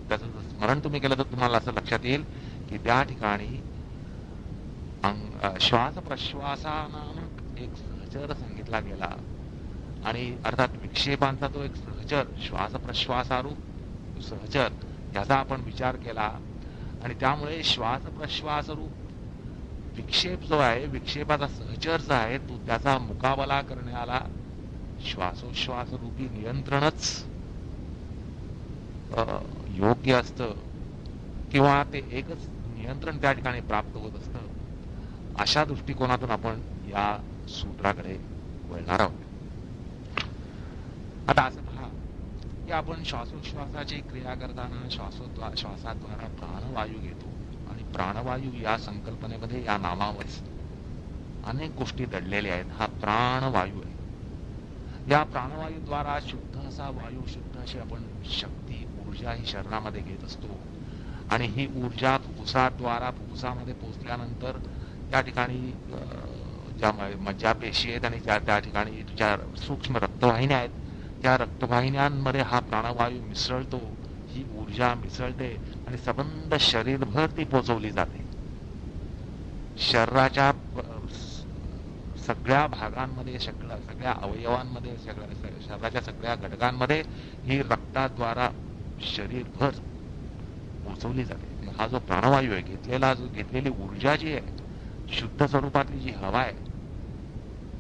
[SPEAKER 1] त्याचं स्मरण तुम्ही केलं तर तुम्हाला असं लक्षात येईल की त्या ठिकाणी श्वास प्रश्वासानामक एक सहचर सांगितला गेला आणि अर्थात विक्षेपांचा तो एक सहचर, श्वास प्रश्वासारूप सहचर याचा आपण विचार केला आणि त्यामुळे श्वास प्रश्वासरूप विक्षेप जो आहे, विक्षेपाचा सहचर जो आहे तो त्याचा मुकाबला करण्याला श्वासोश्वास रूपी नियंत्रणच योग्य असतं किंवा ते एकच नियंत्रण त्या ठिकाणी प्राप्त होत असतं. अशा दृष्टिकोनातून आपण या सूत्राकडे वळणार आहोत. आता असं पहा की आपण श्वासोच्छ्वासाची क्रिया करताना श्वासाद्वारा प्राणवायू घेतो आणि प्राणवायू या संकल्पनेमध्ये, या नामामध्ये अनेक गोष्टी दडलेल्या आहेत. हा प्राणवायू आहे. या प्राणवायूद्वारा शुद्ध असा वायू, शुद्ध अशी आपण शक्ती, ऊर्जा ही शरीरामध्ये घेत असतो आणि ही ऊर्जा फुफ्फुसामध्ये पोचल्यानंतर त्या ठिकाणी ज्या मज्जापेशी आहेत आणि त्या ठिकाणी ज्या सूक्ष्म रक्तवाहिन्या आहेत, त्या रक्तवाहिन्यांमध्ये हा प्राणवायू मिसळतो, ही ऊर्जा मिसळते आणि संबंध शरीरभर ती पोचवली जाते. शरीराच्या सगळ्या भागांमध्ये, सगळ्या अवयवांमध्ये, शरीराच्या सगळ्या घटकांमध्ये ही रक्ताद्वारा शरीरभर पोचवली जाते. हा जो प्राणवायू आहे, घेतलेली ऊर्जा जी आहे, शुद्ध स्वरूपातली जी हवा आहे,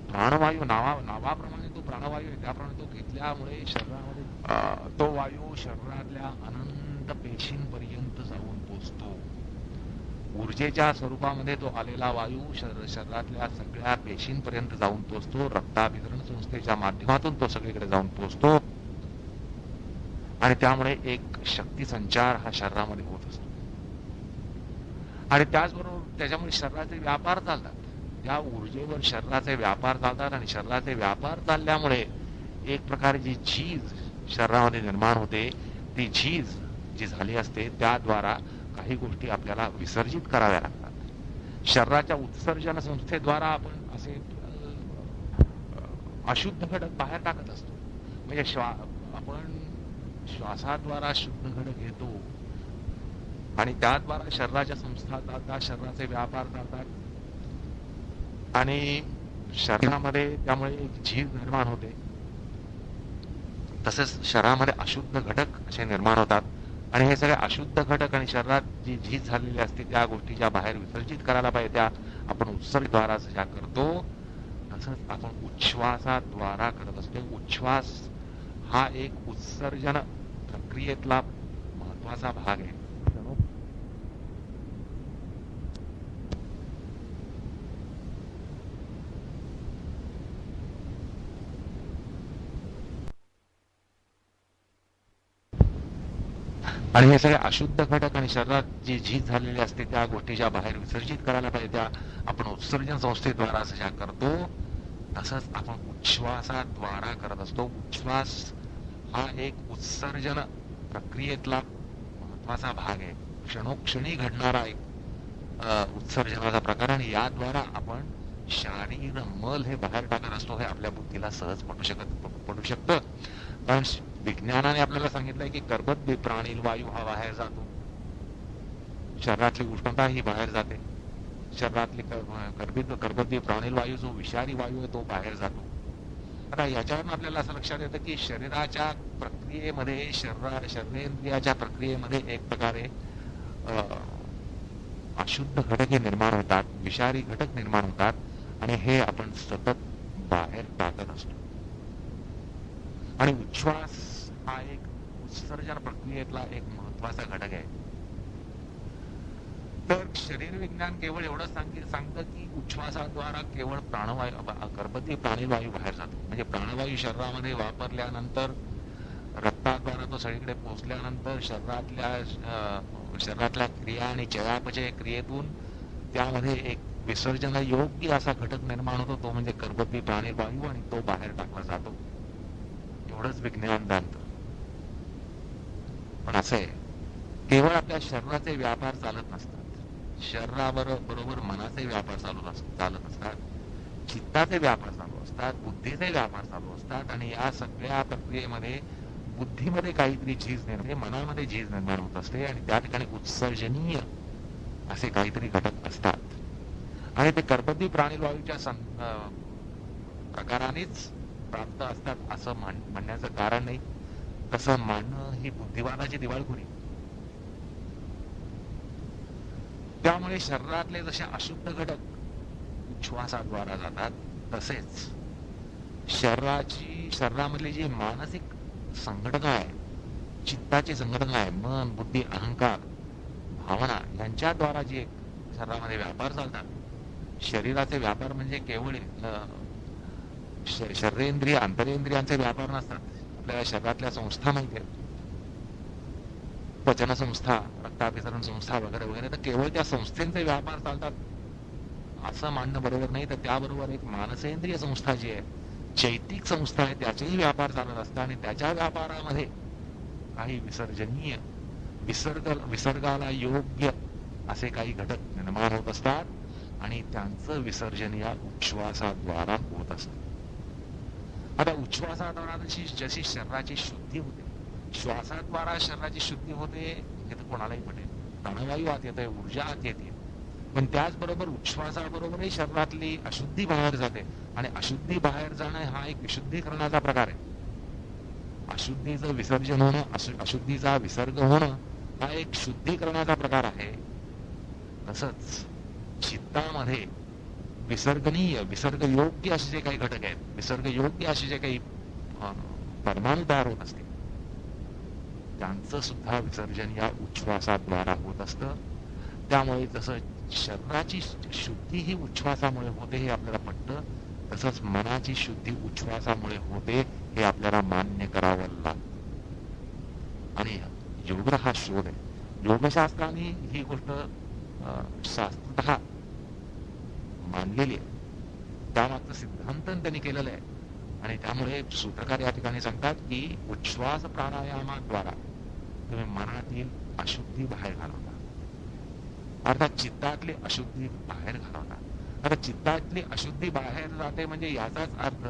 [SPEAKER 1] प्राणवायू नावाप्रमाणे तो प्राणवायू आहे, त्याप्रमाणे तो घेतल्यामुळे शरीरामध्ये तो वायू शरीरातल्या अनंत पेशींपर्यंत जाऊन पोचतो. ऊर्जेच्या स्वरूपामध्ये तो आलेला वायू शरीरातल्या सगळ्या पेशींपर्यंत जाऊन पोचतो. रक्ताभिसरण संस्थेच्या माध्यमातून तो सगळीकडे जाऊन पोचतो आणि त्यामुळे एक शक्ती संचार हा शरीरामध्ये होत असतो. आणि त्याचबरोबर त्याच्यामुळे शरीराचे व्यापार चालतात. त्या ऊर्जेवर शरीराचे व्यापार चालतात आणि शरीराचे व्यापार चालल्यामुळे एक प्रकारे जी झीज शरीरामध्ये निर्माण होते, ती झीज जी झाली असते त्याद्वारा काही गोष्टी आपल्याला विसर्जित कराव्या लागतात. शरीराच्या उत्सर्जन संस्थेद्वारा आपण असे अशुद्ध घटक बाहेर टाकत असतो. म्हणजे आपण श्वासाद्वारा शुद्ध घटक घेतो आणि त्याद्वारा शरीराच्या संस्था चालतात, शरीराचे व्यापार चालतात आणि शरीरामध्ये त्यामुळे एक झीज निर्माण होते. तसेच शरीरामध्ये अशुद्ध घटक असे निर्माण होतात आणि हे सगळे अशुद्ध घटक आणि शरीरात जी झीज झालेली असते त्या गोष्टी ज्या बाहेर विसर्जित करायला पाहिजे त्या आपण उत्सर्गद्वारा ज्या करतो, तसंच आपण उच्छ्वासाद्वारा करत असतो. उच्छ्वास हा एक उत्सर्जन प्रक्रियेतला महत्वाचा भाग आहे. आणि हे सगळे अशुद्ध घटक आणि शरीरात जी झीज झालेली असते त्या गोष्टी ज्या बाहेर विसर्जित करायला पाहिजे त्या आपण उत्सर्जन संस्थेद्वारा ज्या करतो, तसंच आपण उच्छ्वासाद्वारा करत असतो. उच्छ्वास हा एक उत्सर्जन प्रक्रियेतला महत्वाचा भाग आहे. क्षणोक्षणी घडणारा एक उत्सर्जनाचा प्रकार आणि याद्वारा आपण शारीर मल हे बाहेर टाकत असतो. हे आपल्या बुद्धीला सहज पटू शकतं. कारण विज्ञानाने आपल्याला सांगितलंय की कर्बत प्राणील वायू हा बाहेर जातो, शरीरातली उष्णता ही बाहेर जाते, शरीरातली कर्बत प्राणील वायू जो विषारी वायू आहे तो बाहेर जातो. आता याच्यावरून आपल्याला असं लक्षात येतं की शरीराच्या प्रक्रियेमध्ये, शरीरेंद्रियाच्या प्रक्रियेमध्ये एक प्रकारे अशुद्ध घटक निर्माण होतात, विषारी घटक निर्माण होतात आणि हे आपण सतत बाहेर टाकत असतो. आणि उच्छ्वास हा एक उत्सर्जन प्रक्रियेतला एक महत्वाचा घटक आहे. तर शरीर विज्ञान केवळ एवढंच सांगतं की उच्छ्वासाद्वारा केवळ कर्बती प्राणील वायू बाहेर जातो. म्हणजे प्राणवायू शरीरामध्ये वापरल्यानंतर, रक्ताद्वारा तो सगळीकडे पोचल्यानंतर शरीरातल्या क्रिया आणि चयापचय क्रियेतून त्यामध्ये एक विसर्जन योग्य असा घटक निर्माण होतो, तो म्हणजे कर्बती प्राणील वायू, आणि तो बाहेर टाकला जातो. एवढंच विज्ञान जाणतं. पण असं आहे, केवळ आपल्या शरीराचे व्यापार चालत नसतात, शरीराबरोबर मनाचे व्यापार चालत असतात, चित्ताचे व्यापार चालू असतात, बुद्धीचे व्यापार चालू असतात आणि या सगळ्या प्रक्रियेमध्ये बुद्धीमध्ये काहीतरी झीज निर्माण, मनामध्ये झीज निर्माण होत असते आणि त्या ठिकाणी उत्सर्जनीय असे काहीतरी घटक असतात आणि ते कर्बती प्राणील वायूच्या प्रकारानेच प्राप्त असतात असं म्हणण्याचं कारण नाही. तसं मानणं ही बुद्धिवादाची दिवाळखोरी. त्यामुळे शरीरातले जसे अशुद्ध घटक उच्छ्वासाद्वारा जातात, तसेच शरीरामधली जी मानसिक संघटना आहे, चित्ताची संघटना आहे, मन, बुद्धी, अहंकार, भावना यांच्याद्वारा जे शरीरामध्ये व्यापार चालतात. शरीराचे व्यापार म्हणजे केवळ शरीरेंद्रिय, अंतरेंद्रियांचे व्यापार नसतात. आपल्याला शरीरातल्या संस्था माहिती आहेत, पचन संस्था, रक्ताभिसरण संस्था वगैरे वगैरे, तर केवळ त्या संस्थेचे व्यापार चालतात असं मानणं बरोबर नाही. तर त्याबरोबर एक मानसेंद्रिय संस्था जी आहे, चैतिक संस्था आहे, त्याचेही व्यापार चालत असतात आणि त्याच्या व्यापारामध्ये काही विसर्जनीय विसर्गाला योग्य असे काही घटक निर्माण होत असतात आणि त्यांचं विसर्जन या उच्छ्वासाद्वारा होत असत. आता उच्छ्वासाद्वारा जशी शरीराची शुद्धी होते, श्वासाद्वारा शरीराची शुद्धी होते हे तर कोणालाही पटेल. प्राणवायू आत येते, ऊर्जा आत येते, पण त्याचबरोबर उच्छ्वासाबरोबरही शरीरातली अशुद्धी बाहेर जाते आणि अशुद्धी बाहेर जाणं हा एक विशुद्धीकरणाचा प्रकार आहे. अशुद्धीचं विसर्जन होणं, अशुद्धीचा विसर्ग होणं हा एक शुद्धीकरणाचा प्रकार आहे. तसंच चित्तामध्ये विसर्ग योग्य असे जे काही घटक आहेत, विसर्ग योग्य असे जे काही परमाणू तयार होत असतील, त्यांचं सुद्धा विसर्जन या उच्छ्वासाद्वारा होत असतं. त्यामुळे जसं शरीराची शुद्धी ही उच्छ्वासामुळे होते हे आपल्याला पटतं, तसंच मनाची शुद्धी उच्छ्वासामुळे होते हे आपल्याला मान्य करावं लागतं. आणि योग हा शोध आहे. योगशास्त्राने ही गोष्ट शास्त्रतः मानलेली आहे, त्यामागचं सिद्धांतन त्यांनी केलेलं आहे. आणि त्यामुळे सूत्रकार या ठिकाणी सांगतात की उच्छ्वास प्राणायामाद्वारा तुम्ही मनातील अशुद्धी बाहेर घालवता, अर्थात चित्तातली अशुद्धी बाहेर घालवता. आता चित्तातली अशुद्धी बाहेर जाते म्हणजे याचाच अर्थ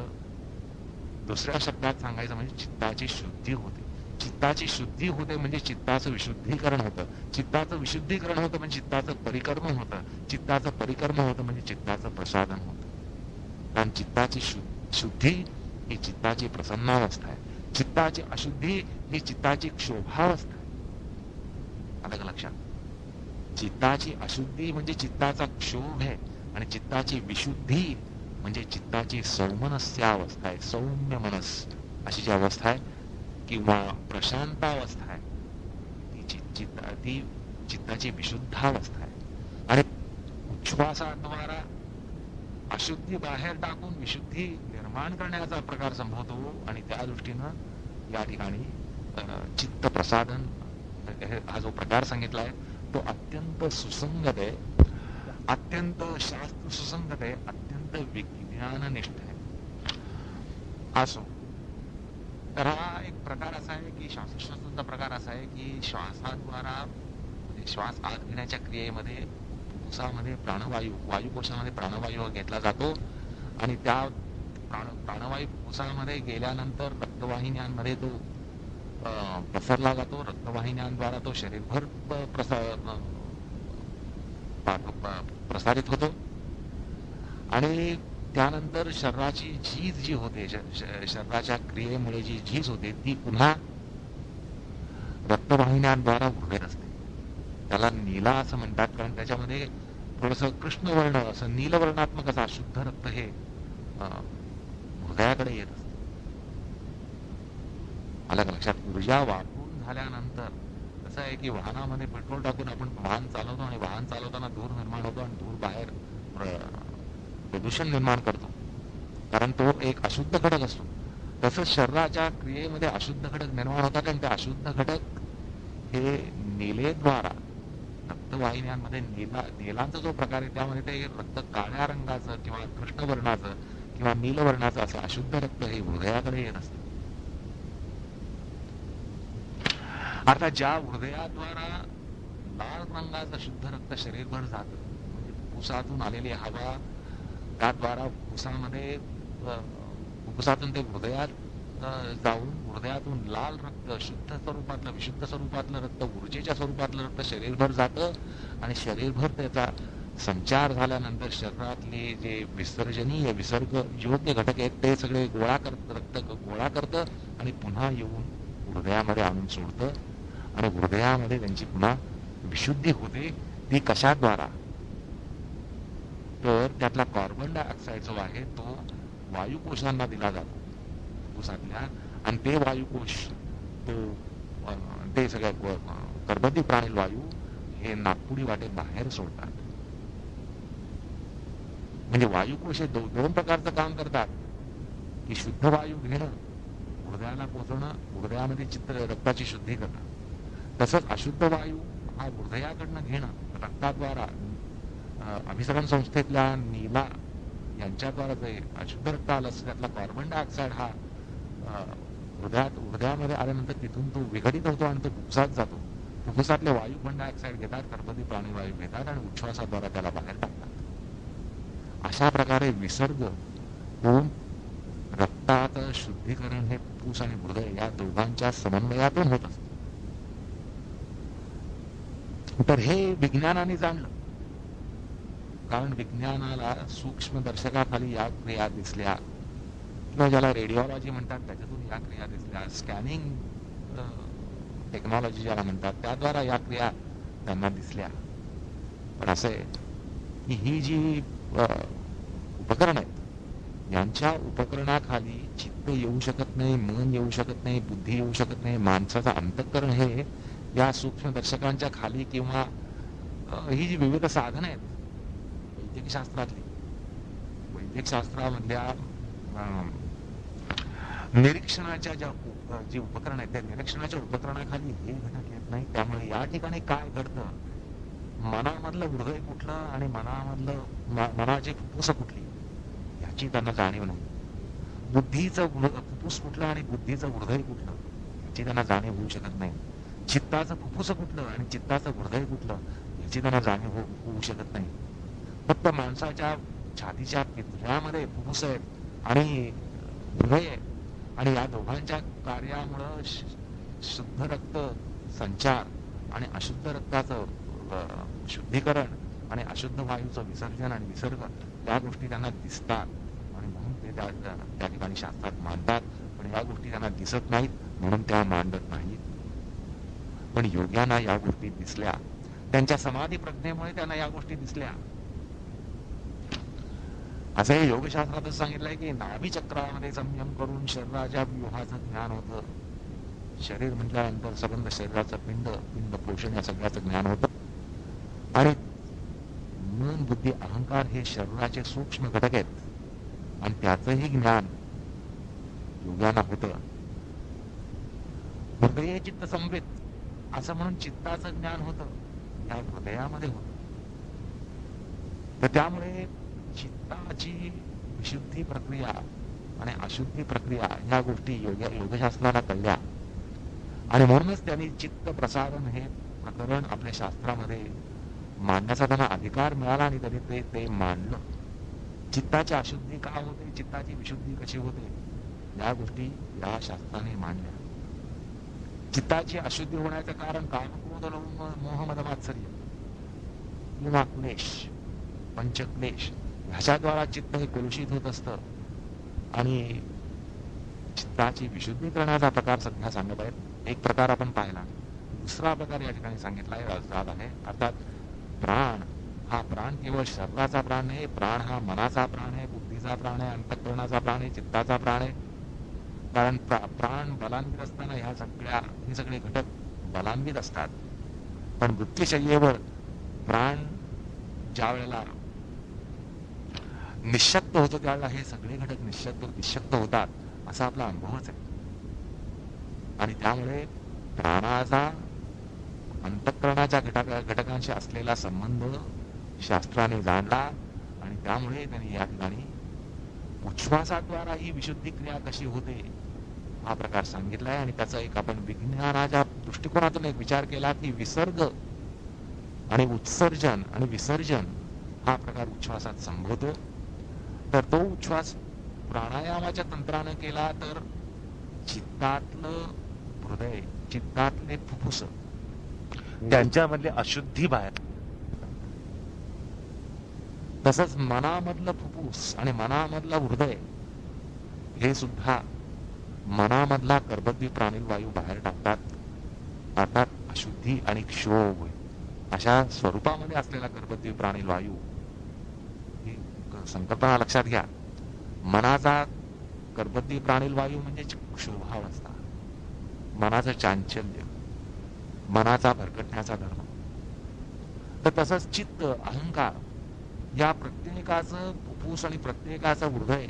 [SPEAKER 1] दुसऱ्या शब्दात सांगायचं म्हणजे चित्ताची शुद्धी होते. चित्ताची शुद्धी होते म्हणजे चित्ताचं विशुद्धीकरण होतं. चित्ताचं विशुद्धीकरण होतं म्हणजे चित्ताचं परिक्रमण होतं. चित्ताचं परिक्रमण होतं म्हणजे चित्ताचं प्रसादन होतं. कारण चित्ताची शुद्धी ही चित्ताची प्रसन्नावस्था आहे, चित्ताची अशुद्धी ही चित्ताची क्षोभावस्था आहे. आलं का लक्षात? चित्ताची अशुद्धी म्हणजे चित्ताचा क्षोभ आहे आणि चित्ताची विशुद्धी म्हणजे चित्ताची सौमनस्यावस्था आहे. सौम्य मनस अशी जी अवस्था आहे किंवा प्रशांतावस्था आहे, ती चित्ताची विशुद्धावस्था आहे. आणि उच्छ्वासाद्वारा अशुद्धी बाहेर टाकून विशुद्धी निर्माण करण्याचा प्रकार संभवतो आणि त्या दृष्टीनं या ठिकाणी चित्त प्रसादन हा जो प्रकार सांगितला आहे तो अत्यंत सुसंगत आहे, अत्यंत शास्त्र सुसंगत आहे, अत्यंत विज्ञाननिष्ठ आहे. असो, तर हा एक प्रकार असा आहे की शास्त्रशास्त्राचा प्रकार असा आहे की श्वासाद्वारा श्वास आत घेण्याच्या क्रियेमध्ये फुफ्फुसामध्ये प्राणवायू, वायुकोशामध्ये प्राणवायू घेतला जातो आणि त्या प्राणवायू फुफ्फुसामध्ये गेल्यानंतर रक्तवाहिन्यांमध्ये तो पसरला जातो. रक्तवाहिन्यांद्वारा तो शरीरभर प्रसारित होतो आणि त्यानंतर शरीराची झीज जी होते, शरीराच्या क्रियेमुळे जी झीज होते ती पुन्हा रक्तवाहिन्यांद्वारा उडत असते. त्याला नीला असं म्हणतात कारण त्याच्यामध्ये थोडस कृष्णवर्ण असं नीलवर्णात्मक असा शुद्ध रक्त हे हृदयाकडे येत असते. मला लक्षात, ऊर्जा वापरून झाल्यानंतर कसं आहे की वाहनामध्ये पेट्रोल टाकून आपण वाहन चालवतो आणि वाहन चालवताना धूर निर्माण होतो आणि धूर बाहेर प्रदूषण निर्माण करतो कारण तो एक अशुद्ध घटक असतो. तसंच शरीराच्या क्रियेमध्ये अशुद्ध घटक निर्माण होतात आणि ते अशुद्ध घटक हे नीलेद्वारा रक्तवाहिन्यांमध्ये नीलांचा जो प्रकार आहे त्यामध्ये ते रक्त काळ्या रंगाचं किंवा कृष्णवर्णाचं किंवा नीलवर्णाचं असं अशुद्ध रक्त हे हृदयाकडे येत असतं. अर्थात ज्या हृदयाद्वारा लाल रंगाचं शुद्ध रक्त शरीरभर जातं म्हणजे फुफ्फुसातून आलेली हवा त्याद्वारा फुफ्फुसातून ते हृदयात जाऊन हृदयातून लाल रक्त शुद्ध स्वरूपातलं विशुद्ध स्वरूपातलं रक्त ऊर्जेच्या स्वरूपातलं रक्त शरीरभर जातं आणि शरीरभर त्याचा संचार झाल्यानंतर शरीरातले जे विसर्जनीय विसर्ग योग्य घटक आहेत ते सगळे रक्त गोळा करतं आणि पुन्हा येऊन हृदयामध्ये आणून सोडतं आणि हृदयामध्ये त्यांची पुन्हा विशुद्धी होते. ती कशाद्वारा? तर त्यातला कार्बन डायऑक्साईड जो आहे तो वायुकोशांना दिला जातो फुफ्फुसातल्या आणि ते वायुकोश ते सगळ्या कर्बोदक प्राणील वायू हे नागपुडी वाटे बाहेर सोडतात. म्हणजे वायुकोश हे दोन प्रकारचं काम करतात की शुद्ध वायू घेणं हृदयाला पोचवणं, हृदयामध्ये चित्त रक्ताची शुद्धी करणं. तसंच अशुद्ध वायू हा हृदयाकडनं घेणं रक्ताद्वारा, अभिसरण संस्थेतल्या नीला यांच्याद्वारा जे अशुद्ध रक्त आलं असतं त्यातला कार्बन डायऑक्साईड हा हृदयामध्ये आल्यानंतर तिथून तो विघटित होतो आणि तो फुफ्फुसात जातो. फुफ्फुसातले वायू पण डायऑक्साईड घेतात, कर्बोदकी प्राणवायू घेतात आणि उच्छ्वासाद्वारा त्याला बाहेर टाकतात. अशा प्रकारे विसर्ग होऊन रक्ताचं शुद्धीकरण हे फुफ्फुस आणि हृदय या दोघांच्या समन्वयातून होत असतं. तर हे विज्ञानाने जाणलं, कारण विज्ञानाला सूक्ष्मदर्शकाखाली या क्रिया दिसल्या, किंवा ज्याला रेडिओलॉजी म्हणतात त्याच्यातून या क्रिया दिसल्या, स्कॅनिंग टेक्नॉलॉजी ज्याला म्हणतात त्याद्वारा या क्रिया त्यांना दिसल्या. पण असं आहे की ही जी उपकरण आहेत यांच्या उपकरणाखाली चित्त येऊ शकत नाही, मन येऊ शकत नाही, बुद्धी येऊ शकत नाही. माणसाचं अंतःकरण हे या सूक्ष्मदर्शकांच्या खाली, किंवा ही जी विविध साधनं आहेत वैद्यकशास्त्रातली, वैद्यकशास्त्रामधल्या निरीक्षणाच्या जी उपकरण आहेत त्या निरीक्षणाच्या उपकरणाखाली हे घटक येत नाही. त्यामुळे या ठिकाणी काय घडतं, मनामधलं हृदय कुठलं आणि मनाची फुफ्फुस कुठली याची त्यांना जाणीव नाही. बुद्धीचं फुफ्फुस कुठलं आणि बुद्धीचं हृदय कुठलं याची त्यांना जाणीव होऊ शकत नाही. चित्ताचं फुफ्फुस कुठलं आणि चित्ताचं हृदय कुठलं याची त्यांना जाणीव होऊ शकत नाही. फक्त माणसाच्या छातीच्या पिंजऱ्यामध्ये फुफ्फुस आहेत आणि हृदय आहे, आणि या दोघांच्या कार्यामुळं शुद्ध रक्त संचार आणि अशुद्ध रक्ताचं शुद्धीकरण आणि अशुद्ध वायूचं विसर्जन आणि विसर्ग या गोष्टी त्यांना दिसतात, आणि म्हणून ते त्या ठिकाणी शास्त्रात मांडतात. पण या गोष्टी त्यांना दिसत नाहीत म्हणून त्या मांडत नाहीत. पण योग्यांना या गोष्टी दिसल्या, त्यांच्या समाधी प्रज्ञेमुळे त्यांना या गोष्टी दिसल्या. असं हे योगशास्त्रातच सांगितलंय की नाभीचक्रामध्ये संयम करून शरीराच्या व्यूहाचं ज्ञान होतं. शरीर म्हटल्यानंतर संबंध शरीराचं पिंड पोषण या सगळ्याचं ज्ञान होतं. आणि मन, बुद्धी, अहंकार हे शरीराचे सूक्ष्म घटक आहेत आणि त्याचंही ज्ञान योग्यांना होतं. हृदय चित्त संवेद असं म्हणून चित्ताचं ज्ञान होतं, या हृदयामध्ये होतं. तर त्यामुळे चित्ताची विशुद्धी प्रक्रिया आणि अशुद्धी प्रक्रिया ह्या गोष्टी योगशास्त्राला कळल्या, आणि म्हणूनच त्यांनी चित्त प्रसारण हे प्रकरण आपल्या शास्त्रामध्ये मांडण्याचा त्यांना अधिकार मिळाला, आणि त्यांनी ते मांडलं. चित्ताची अशुद्धी का होते, चित्ताची विशुद्धी कशी होते, या गोष्टी या शास्त्राने मांडल्या. चित्ताची अशुद्धी होण्याचं कारण कामक्रोध मोह मद मात्सर्य किंवा क्लेश, पंचक्लेश ह्याच्याद्वारा चित्त हे कलुषित होत असतं. आणि चित्ताची विशुद्धी करण्याचा प्रकार सध्या सांगत आहेत. एक प्रकार आपण पाहिला, दुसरा प्रकार या ठिकाणी सांगितला आहे. अर्थात प्राण हा प्राण केवळ शरीराचा प्राण नाही, प्राण हा मनाचा प्राण आहे, बुद्धीचा प्राण आहे, अंतःकरणाचा प्राण आहे, चित्ताचा प्राण आहे. कारण प्राण बलान्वित असताना हे सगळे घटक बलान्वित असतात. पण मृत्यूशय्येवर प्राण ज्या वेळेला निःशक्त होतो त्यावेळेला हे सगळे घटक निःशक्त होतात असा आपला अनुभवच आहे. आणि त्यामुळे प्राणाचा अंतःकरणाच्या घटकांशी असलेला संबंध शास्त्राने जाणला, आणि त्यामुळे त्यांनी या ठिकाणी उच्छ्वासाद्वारा ही विशुद्धी क्रिया कशी होते हा प्रकार सांगितलाय. आणि त्याचा एक आपण विज्ञानाच्या दृष्टिकोनातून एक विचार केला की विसर्ग आणि उत्सर्जन आणि विसर्जन हा प्रकार उच्छ्वासात संभवतो. तर तो उच्छ्वास प्राणायामाच्या तंत्रानं केला तर चित्तातलं हृदय, चित्तातले फुफ्फुस त्यांच्यामधली अशुद्धी बाहेर, तसंच मनामधलं फुफ्फुस आणि मनामधलं हृदय हे सुद्धा मनामधला कर्बोदकी प्राणिल वायू बाहेर टाकतात. अर्थात अशुद्धी आणि क्षोभ अशा स्वरूपामध्ये असलेला कर्बोदकी प्राणिल वायू ही संकल्पना लक्षात घ्या. मनाचा कर्बोदकी प्राणिल वायू म्हणजे क्षोभावस्था, मनाचं चांचल्य, मनाचा भरकटण्याचा धर्म. तर तसंच चित्त, अहंकार या प्रत्येकाचं फुफ्फुस आणि प्रत्येकाचं हृदय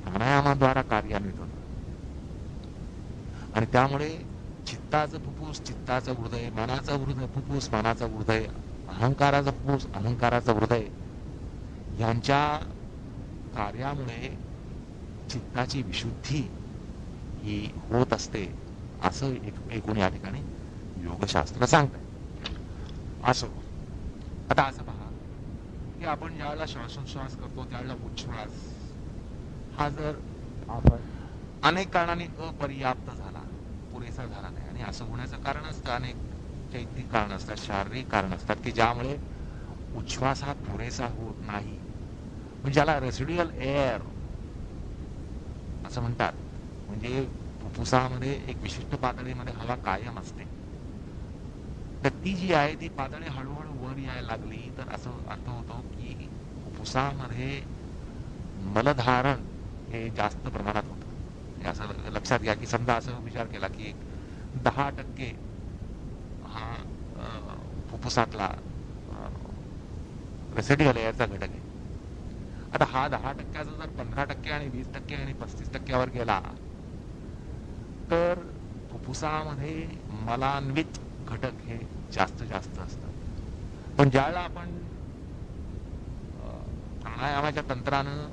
[SPEAKER 1] प्राणायामाद्वारा कार्यान्वित होतं. आणि त्यामुळे चित्ताचं फुफ्फुस चित्ताचं हृदय, मनाचं हृदय फुफ्फुस मनाचं हृदय, अहंकाराचं फुफ्फुस अहंकाराचं हृदय यांच्या कार्यामुळे चित्ताची विशुद्धी ही होत असते असं एकूण या ठिकाणी योगशास्त्र सांगतंय. असो, आता असं पहा की आपण ज्यावेळेला श्वासोच्छ्वास करतो त्यावेळेला उच्छ्वास हा जर आपण अनेक कारणांनी अपर्याप्त झाला, पुरेसा झाला नाही, आणि असं होण्याचं कारण असतं अनेक चैतिक कारण असतात, शारीरिक कारण असतात की ज्यामुळे उच्छ्वास हा पुरेसा होत नाही. म्हणजे ज्याला रेसिड्युअल एअर असं म्हणतात. म्हणजे फुफ्फुसामध्ये एक विशिष्ट पातळीमध्ये हवा कायम असते, तर ती जी आहे ती पातळी हळूहळू वर यायला लागली तर असं अर्थ होतो की फुफ्फुसामध्ये मलधारण हे जास्त प्रमाणात होतं. असं लक्षात घ्या की समजा असं विचार केला की 10% हा फुफ्फुसातला रेसिड्युअल एअरचा घटक आहे. आता हा 10%चा जर 15% आणि 20% आणि 35%वर गेला तर फुफ्फुसामध्ये मलान्वित घटक हे जास्त असतात. पण ज्यावेळेला आपण प्राणायामाच्या तंत्रानं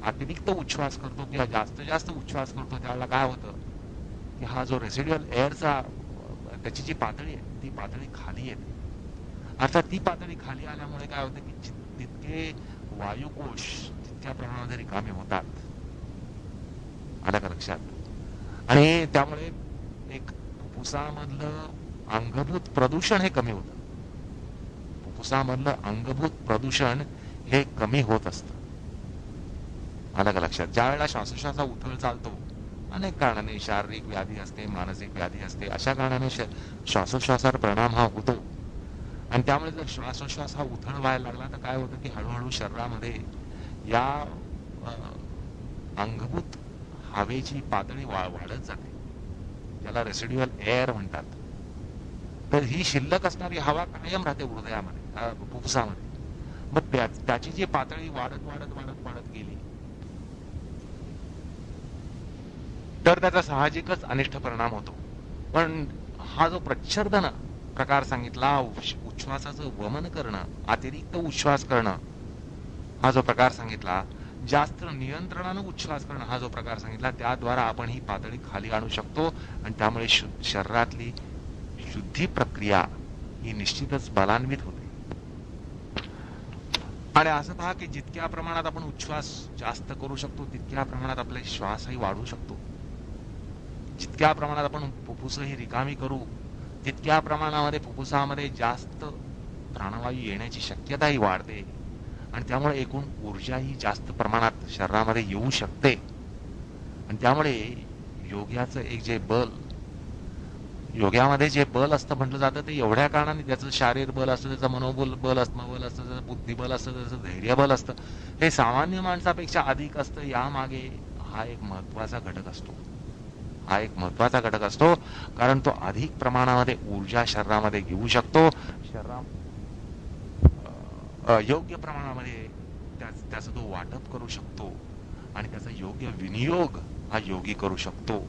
[SPEAKER 1] अतिरिक्त उच्छ्वास करतो किंवा जास्त उच्छ्वास करतो त्यावेळेला काय होतं की हा जो रेसिड्युअल एअरचा त्याची जी पातळी आहे ती पातळी खाली येते. अर्थात ती पातळी खाली आल्यामुळे काय होतं की तितके वायुकोश तितक्या प्रमाणामध्ये रिकामे होतात. आलं का लक्षात? आणि त्यामुळे एक फुफ्फुसामधलं अंगभूत प्रदूषण हे कमी होतं. फुफ्फुसामधलं अंगभूत प्रदूषण हे कमी होत असतं. आलं का लक्षात? ज्या वेळेला श्वासोश्वासा उथळ चालतो अनेक कारणाने, शारीरिक व्याधी असते, मानसिक व्याधी असते, अशा कारणाने श्वासोश्वासावर परिणाम हा होतो. आणि त्यामुळे जर श्वासोश्वास हा उथळ व्हायला लागला तर काय होतं की हळूहळू शरीरामध्ये या अंगभूत हवेची पातळी वाढत जाते, ज्याला रेसिड्युअल एअर म्हणतात. तर ही शिल्लक असणारी हवा कायम राहते हृदयामध्ये, फुफ्फुसामध्ये. मग त्याची जी पातळी वाढत गेली तर त्याचा साहजिकच अनिष्ट परिणाम होतो. पण हा जो प्रच्छर्दन प्रकार सांगितला, उच्छ्वासाचं वमन करणं, अतिरिक्त उच्छ्वास करणं हा जो प्रकार सांगितला, जास्त नियंत्रणानं उच्छ्वास करणं हा जो प्रकार सांगितला, त्याद्वारा आपण ही पातळी खाली आणू शकतो आणि त्यामुळे शरीरातली शुद्धी प्रक्रिया ही निश्चितच बलान्वित होते. आणि असं पहा की जितक्या प्रमाणात आपण उच्छ्वास जास्त करू शकतो तितक्या प्रमाणात आपले श्वासही वाढू शकतो. जितक्या प्रमाणात आपण फुफ्फुसही रिकामी करू तितक्या प्रमाणामध्ये फुफ्फुसामध्ये जास्त प्राणवायू येण्याची शक्यताही वाढते आणि त्यामुळे एकूण ऊर्जाही जास्त प्रमाणात शरीरामध्ये येऊ शकते. आणि त्यामुळे योग्याचं एक जे बल, योगामध्ये जे बल असतं म्हटलं जातं ते एवढ्या कारणाने, त्याचं शारीरिक बल असतं, त्याचं मनोबल बल असतं, त्याचं बुद्धिबल असतं, त्याचं धैर्यबल असतं, हे सामान्य माणसापेक्षा अधिक असतं. यामागे हा एक महत्वाचा घटक असतो. कारण तो अधिक प्रमाणामध्ये ऊर्जा शरीरामध्ये घेऊ शकतो, योग्य प्रमाणामध्ये त्याचं तो वाटप करू शकतो आणि त्याचा योग्य विनियोग हा योगी करू शकतो.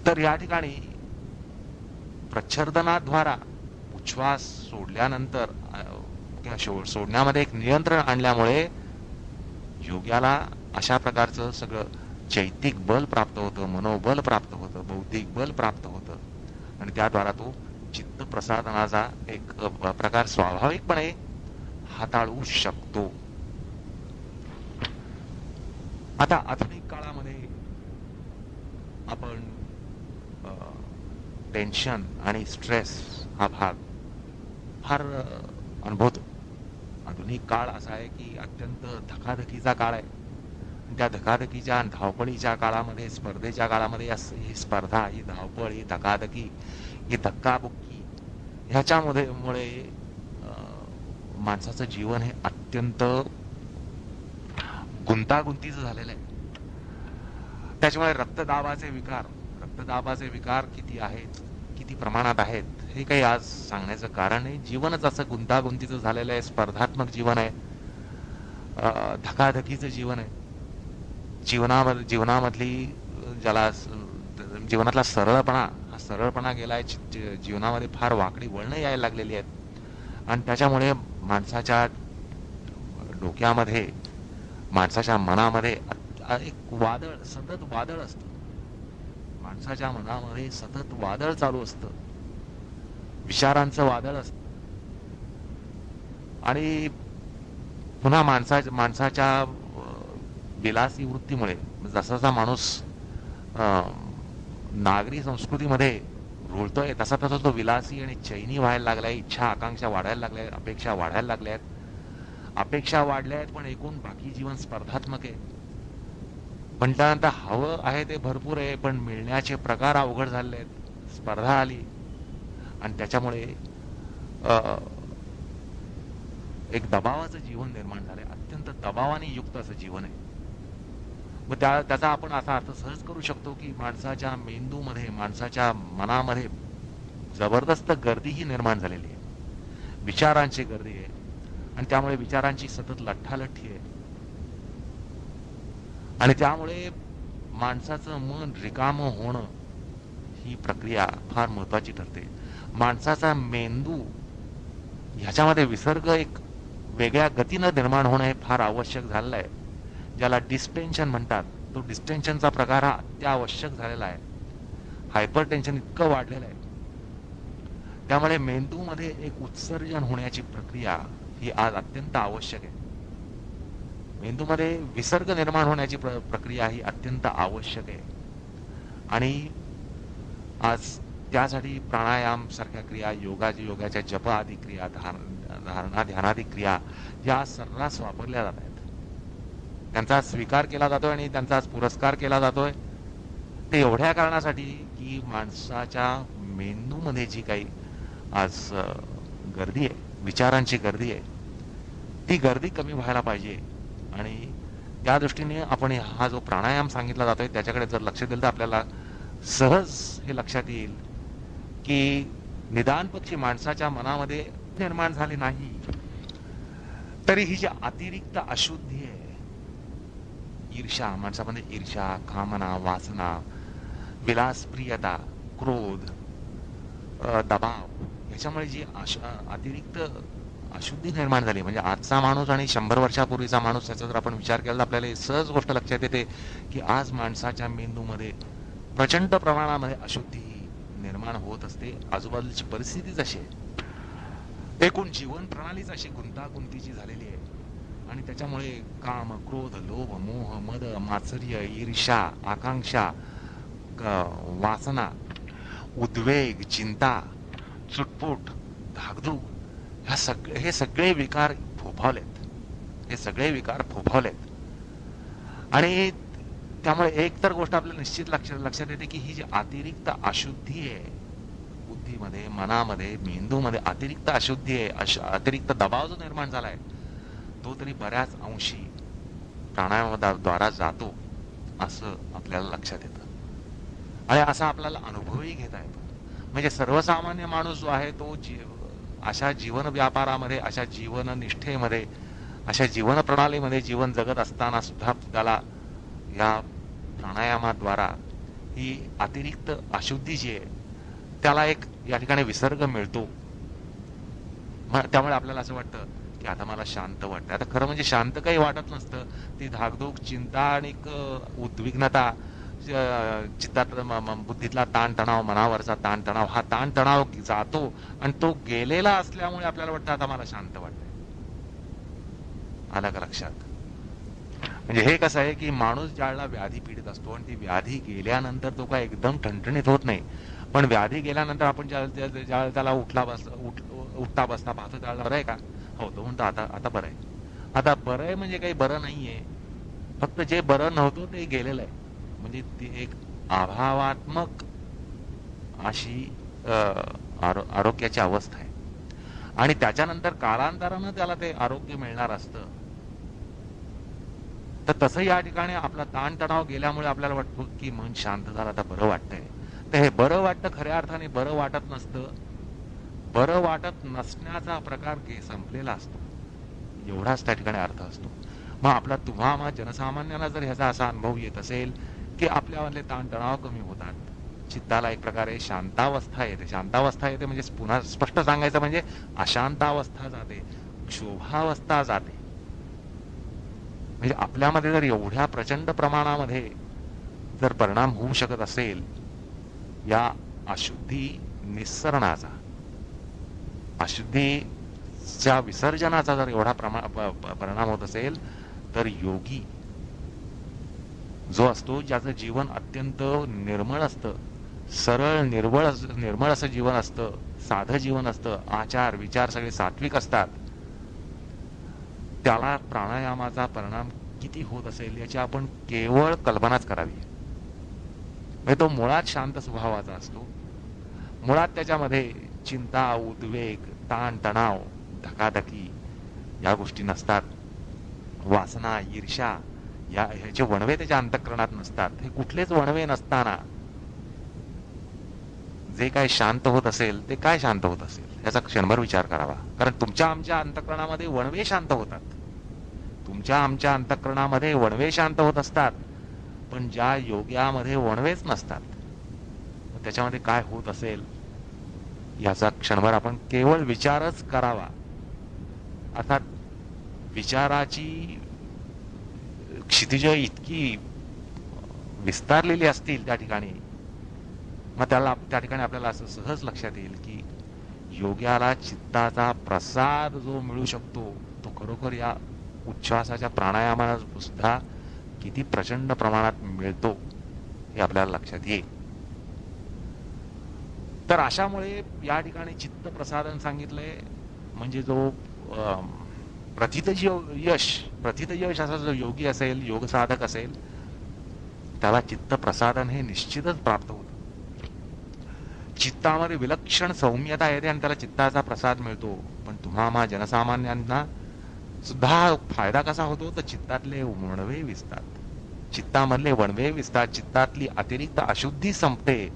[SPEAKER 1] तर या ठिकाणी प्रच्छर्दनाद्वारा उच्छ्वास सोडल्यानंतर किंवा सोडण्यामध्ये एक नियंत्रण आणल्यामुळे योग्याला अशा प्रकारचं सगळं चैतिक बल प्राप्त होतं, मनोबल प्राप्त होतं, बौद्धिक बल प्राप्त होतं आणि त्याद्वारा तो चित्त प्रसादनाचा एक प्रकार स्वाभाविकपणे हाताळू शकतो. आता आधुनिक काळामध्ये आपण टेन्शन आणि स्ट्रेस हा भाग फार अनुभवतो. आधुनिक काळ असा आहे की अत्यंत धकाधकीचा काळ आहे. त्या धकाधकीच्या धावपळीच्या काळामध्ये, स्पर्धेच्या काळामध्ये ही स्पर्धा, ही धावपळ, ही धकाधकी, ही धक्काबुक्की ह्याच्यामुळे माणसाचं जीवन हे अत्यंत गुंतागुंतीचं झालेलं आहे. त्याच्यामुळे रक्तदाबाचे विकार किती आहेत, किती प्रमाणात आहेत हे काही आज सांगण्याचं कारण नाही. जीवनच असं गुंतागुंतीचं झालेलं आहे, स्पर्धात्मक जीवन आहे, धकाधकीचं जीवन आहे. जीवनामधली ज्याला जीवनातला सरळपणा, हा सरळपणा गेलाय, जीवनामध्ये फार वाकडी वळणं यायला लागलेली आहेत आणि त्याच्यामुळे माणसाच्या डोक्यामध्ये, माणसाच्या मनामध्ये एक वादळ, सतत वादळ असतं. माणसाच्या मनामध्ये सतत वादळ चालू असतं, विचारांचं वादळ असतं. आणि पुन्हा माणसाच्या विलासी वृत्तीमुळे जसा जसा माणूस नागरी संस्कृतीमध्ये रुळतोय तसा तसा तो विलासी आणि चैनी व्हायला लागलाय. इच्छा आकांक्षा वाढायला लागल्या, अपेक्षा वाढायला लागल्या आहेत. अपेक्षा वाढल्या आहेत पण एकूण बाकी जीवन स्पर्धात्मक आहे. पण त्यानंतर हवं आहे ते भरपूर आहे पण मिळण्याचे प्रकार अवघड झाले आहेत, स्पर्धा आली आणि त्याच्यामुळे एक दबावाचं जीवन निर्माण झालंय. अत्यंत दबावाने युक्त असं जीवन आहे. मग त्याचा आपण असा अर्थ सहज करू शकतो की माणसाच्या मेंदूमध्ये, माणसाच्या मनामध्ये जबरदस्त गर्दी ही निर्माण झालेली आहे, विचारांची गर्दी आहे आणि त्यामुळे विचारांची सतत लठ्ठालठ्ठी आहे आणि त्यामुळे माणसाचं मन रिकामं होणं ही प्रक्रिया फार महत्वाची ठरते. माणसाचा मेंदू ह्याच्यामध्ये विसर्ग एक वेगळ्या गतीनं निर्माण होणं हे फार आवश्यक झालेलं आहे, ज्याला डिस्टेन्शन म्हणतात. तो डिस्टेन्शनचा प्रकार हा अत्यावश्यक झालेला आहे. हायपर टेन्शन इतकं वाढलेलं आहे, त्यामुळे मेंदूमध्ये एक उत्सर्जन होण्याची प्रक्रिया ही आज अत्यंत आवश्यक आहे. मेंदूमध्ये विसर्ग निर्माण होण्याची प्रक्रिया ही अत्यंत आवश्यक आहे आणि आज त्यासाठी प्राणायाम सारख्या क्रिया, योगाच्या जप आदी क्रिया, धारणा ध्यानादी क्रिया या सर्रास वापरल्या जात आहेत. त्यांचा स्वीकार केला जातोय आणि त्यांचा पुरस्कार केला जातोय ते एवढ्या कारणासाठी की माणसाच्या मेंदूमध्ये जी काही आज गर्दी आहे, विचारांची गर्दी आहे, ती गर्दी कमी व्हायला पाहिजे. आणि त्या दृष्टीने आपण हा जो प्राणायाम सांगितला जातोय त्याच्याकडे जर लक्ष दिलं तर आपल्याला सहज हे लक्षात येईल की निदान पक्षी माणसाच्या मनामध्ये निर्माण झाली नाही तरी ही जी अतिरिक्त अशुद्धी आहे, ईर्षा, माणसामध्ये ईर्षा, कामना, वासना, विलासप्रियता, क्रोध, दबाव, याच्यामुळे जी अतिरिक्त अशुद्धी निर्माण झाली. म्हणजे आजचा माणूस आणि 100 वर्षापूर्वीचा माणूस याचा जर आपण विचार केला तर आपल्याला सहज गोष्ट लक्षात येते की आज माणसाच्या मेंदूमध्ये प्रचंड प्रमाणामध्ये अशुद्धी निर्माण होत असते. आजूबाजूची परिस्थितीच अशी आहे, एकूण जीवन प्रणालीच अशी गुंतागुंतीची झालेली आहे आणि त्याच्यामुळे काम, क्रोध, लोभ, मोह, मद, मात्सर्य, ईर्ष्या, आकांक्षा, वासना, उद्वेग, चिंता, चुटपुट, धाकधूक हे सगळे विकार फोफावलेत. हे सगळे विकार फोफावलेत आणि त्यामुळे एक तर गोष्ट आपल्याला निश्चित लक्षात येते की ही जी अतिरिक्त अशुद्धी आहे बुद्धीमध्ये, मनामध्ये, मेंदूमध्ये अतिरिक्त अशुद्धी आहे, अतिरिक्त दबाव जो निर्माण झालाय तो तरी बऱ्याच अंशी प्राणायामाद्वारा जातो असं आपल्याला लक्षात येतं आणि असा आपल्याला अनुभवही घेता येतो. म्हणजे सर्वसामान्य माणूस जो आहे तो अशा जीवन व्यापारामध्ये, अशा जीवन निष्ठेमध्ये, अशा जीवन प्रणालीमध्ये जीवन जगत असताना सुद्धा त्याला या प्राणायामाद्वारा ही अतिरिक्त अशुद्धी जी आहे त्याला एक या ठिकाणी विसर्ग मिळतो. त्यामुळे आपल्याला असं वाटतं की आता मला शांत वाटतं. आता खरं म्हणजे शांत काही वाटत नसतं, ती धाकधूक, चिंता आणि उद्विग्नता, चित्तात बुद्धीतला ताणतणाव, मनावरचा ताणतणाव, हा ताणतणाव जातो आणि तो गेलेला असल्यामुळे आपल्याला वाटतं आता मला शांत वाटतंय. आलं का लक्षात? म्हणजे हे कसं आहे की माणूस ज्यावेळेला व्याधी पीडित असतो आणि ती व्याधी गेल्यानंतर तो काय एकदम ठणठणीत होत नाही, पण व्याधी गेल्यानंतर आपण ज्यावेळेला त्याला उठता बसता पाहतो त्यावेळेला बरं आहे का, हो तो म्हणतो आता बरं आहे. आता बरं आहे म्हणजे काही बरं नाहीये, फक्त जे बरं नव्हतं ते गेलेलं आहे. म्हणजे ती एक अभावात्मक अशी आरोग्याची अवस्था आहे आणि त्याच्यानंतर कालांतरानं त्याला ते आरोग्य मिळणार असतं. तर तसं या ठिकाणी आपला ताणतणाव गेल्यामुळे आपल्याला वाटतं की मन शांत झालं, आता बरं वाटतंय. तर हे बरं वाटतं खऱ्या अर्थाने बरं वाटत नसतं. बरं वाटत नसण्याचा प्रकार संपलेला असतो, एवढाच त्या ठिकाणी अर्थ असतो. मग आपला तुम्हा जनसामान्यांना जर ह्याचा असा अनुभव येत असेल की की आपल्यामधले ताणतणाव कमी होतात. चित्ताला एक प्रकारे शांतावस्था येते. शांतावस्था येते म्हणजे पुन्हा स्पष्ट सांगायचं म्हणजे अशांतावस्था जाते, क्षोभावस्था जाते. म्हणजे आपल्यामध्ये जर एवढ्या प्रचंड प्रमाणामध्ये जर परिणाम होऊ शकत असेल या अशुद्धी निस्सरणाचा, अशुद्धीच्या विसर्जनाचा जर एवढा परिणाम होत असेल, तर योगी जो असतो, ज्याचं जीवन अत्यंत निर्मळ असतं, सरळ निर्मळ असं जीवन असतं, साधं जीवन असतं, आचार विचार सगळे सात्विक असतात, त्याला प्राणायामाचा परिणाम किती होत असेल याची आपण केवळ कल्पनाच करावी. म्हणजे तो मुळात शांत स्वभावाचा असतो, मुळात त्याच्यामध्ये चिंता, उद्वेग, ताण तणाव, धकाधकी या गोष्टी नसतात. वासना, ईर्ष्या ह्याचे वणवे त्याच्या अंतःकरणात नसतात. हे कुठलेच वणवे नसताना जे काय शांत होत असेल ते काय शांत होत असेल याचा क्षणभर विचार करावा. कारण तुमच्या आमच्या अंतःकरणामध्ये वणवे शांत होतात, तुमच्या आमच्या अंतःकरणामध्ये वणवे शांत होत असतात, पण ज्या योग्यामध्ये वणवेच नसतात त्याच्यामध्ये काय होत असेल याचा क्षणभर आपण केवळ विचारच करावा. अर्थात विचाराची क्षितिज इतकी विस्तारलेली असतील त्या ठिकाणी, मग त्या ठिकाणी आपल्याला असं सहज लक्षात येईल की योग्याला चित्ताचा प्रसाद जो मिळू शकतो तो खरोखर या उच्छ्वासाच्या प्राणायामाला सुद्धा किती प्रचंड प्रमाणात मिळतो हे आपल्याला लक्षात येईल. तर अशामुळे या ठिकाणी चित्त प्रसादन सांगितलंय. म्हणजे जो प्रथित यश असा जो योगी असेल, योग साधक असेल, त्याला चित्त प्रसादन हे निश्चितच प्राप्त होतं. चित्तामध्ये विलक्षण सौम्यता येते आणि त्याला चित्ताचा प्रसाद मिळतो. पण तुम्हा जनसामान्यांना सुद्धा फायदा कसा होतो, तर चित्तातले वणवे विसतात, चित्तामधले वणवे विसतात, चित्तातली अतिरिक्त अशुद्धी संपते,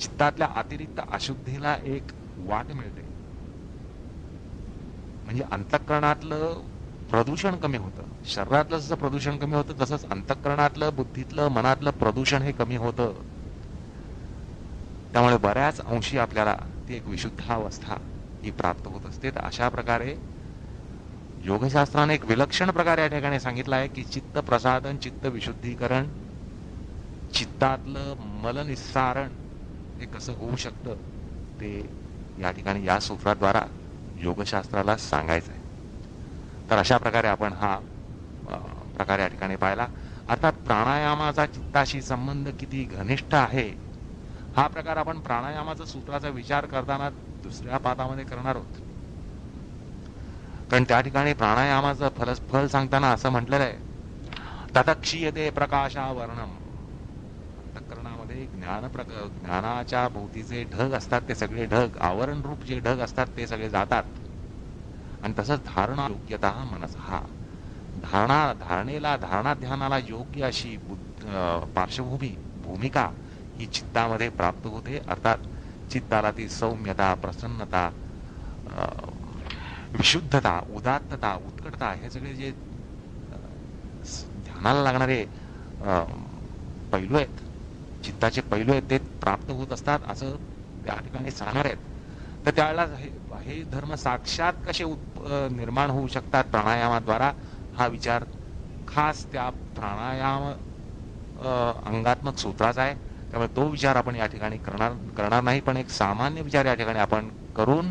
[SPEAKER 1] चित्तातल्या अतिरिक्त अशुद्धीला एक वाट मिळते. म्हणजे अंतःकरणातलं प्रदूषण कमी होतं. शरीरातलं जसं प्रदूषण कमी होतं तसंच अंतःकरणातलं, बुद्धीतलं, मनातलं प्रदूषण हे कमी होतं. त्यामुळे बऱ्याच अंशी आपल्याला ती एक विशुद्धावस्था ही प्राप्त होत असते. तर अशा प्रकारे योगशास्त्राने एक विलक्षण प्रकारे या ठिकाणी सांगितलं आहे की चित्त प्रसादन, चित्त विशुद्धीकरण, चित्तातलं मलनिस्सारण हे कसं होऊ शकतं ते या ठिकाणी या सूत्राद्वारा योगशास्त्राला सांगायचं आहे. तर अशा प्रकारे आपण हा प्रकार या ठिकाणी पाहिला. अर्थात प्राणायामाचा चित्ताशी संबंध किती घनिष्ठ आहे हा प्रकार आपण प्राणायामाचा सूत्राचा विचार करताना दुसऱ्या पादामध्ये करणार आहोत. कारण त्या ठिकाणी प्राणायामाचं फल सांगताना असं म्हटलेलं आहे, ततक्षीयते प्रकाशावर्णम. अंतःकरणामध्ये ज्ञानाच्या भोवतीचे ढग असतात ते सगळे ढग, आवरण रूप जे ढग असतात ते सगळे जातात. आणि तसंच धारणा योग्यता मनसहा, धारणा ध्यानाला योग्य अशी भूमिका ही चित्तामध्ये प्राप्त होते. अर्थात चित्ताला ती सौम्यता, प्रसन्नता, विशुद्धता, उदात्तता, उत्कटता हे सगळे जे ध्यानाला लागणारे पैलू आहेत, चित्ताचे पैलू आहेत, ते प्राप्त होत असतात असं त्या ठिकाणी सांगणार आहेत. तर त्यावेळेला हे धर्म साक्षात कसे निर्माण होऊ शकतात प्राणायामाद्वारा हा विचार खास त्या प्राणायाम अंगात्मक सूत्राचा आहे. त्यामुळे तो विचार आपण या ठिकाणी करणार नाही, पण एक सामान्य विचार या ठिकाणी आपण करून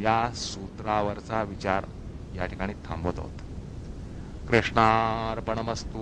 [SPEAKER 1] या सूत्रावरचा विचार या ठिकाणी थांबवत आहोत. कृष्णार्पणमस्तु.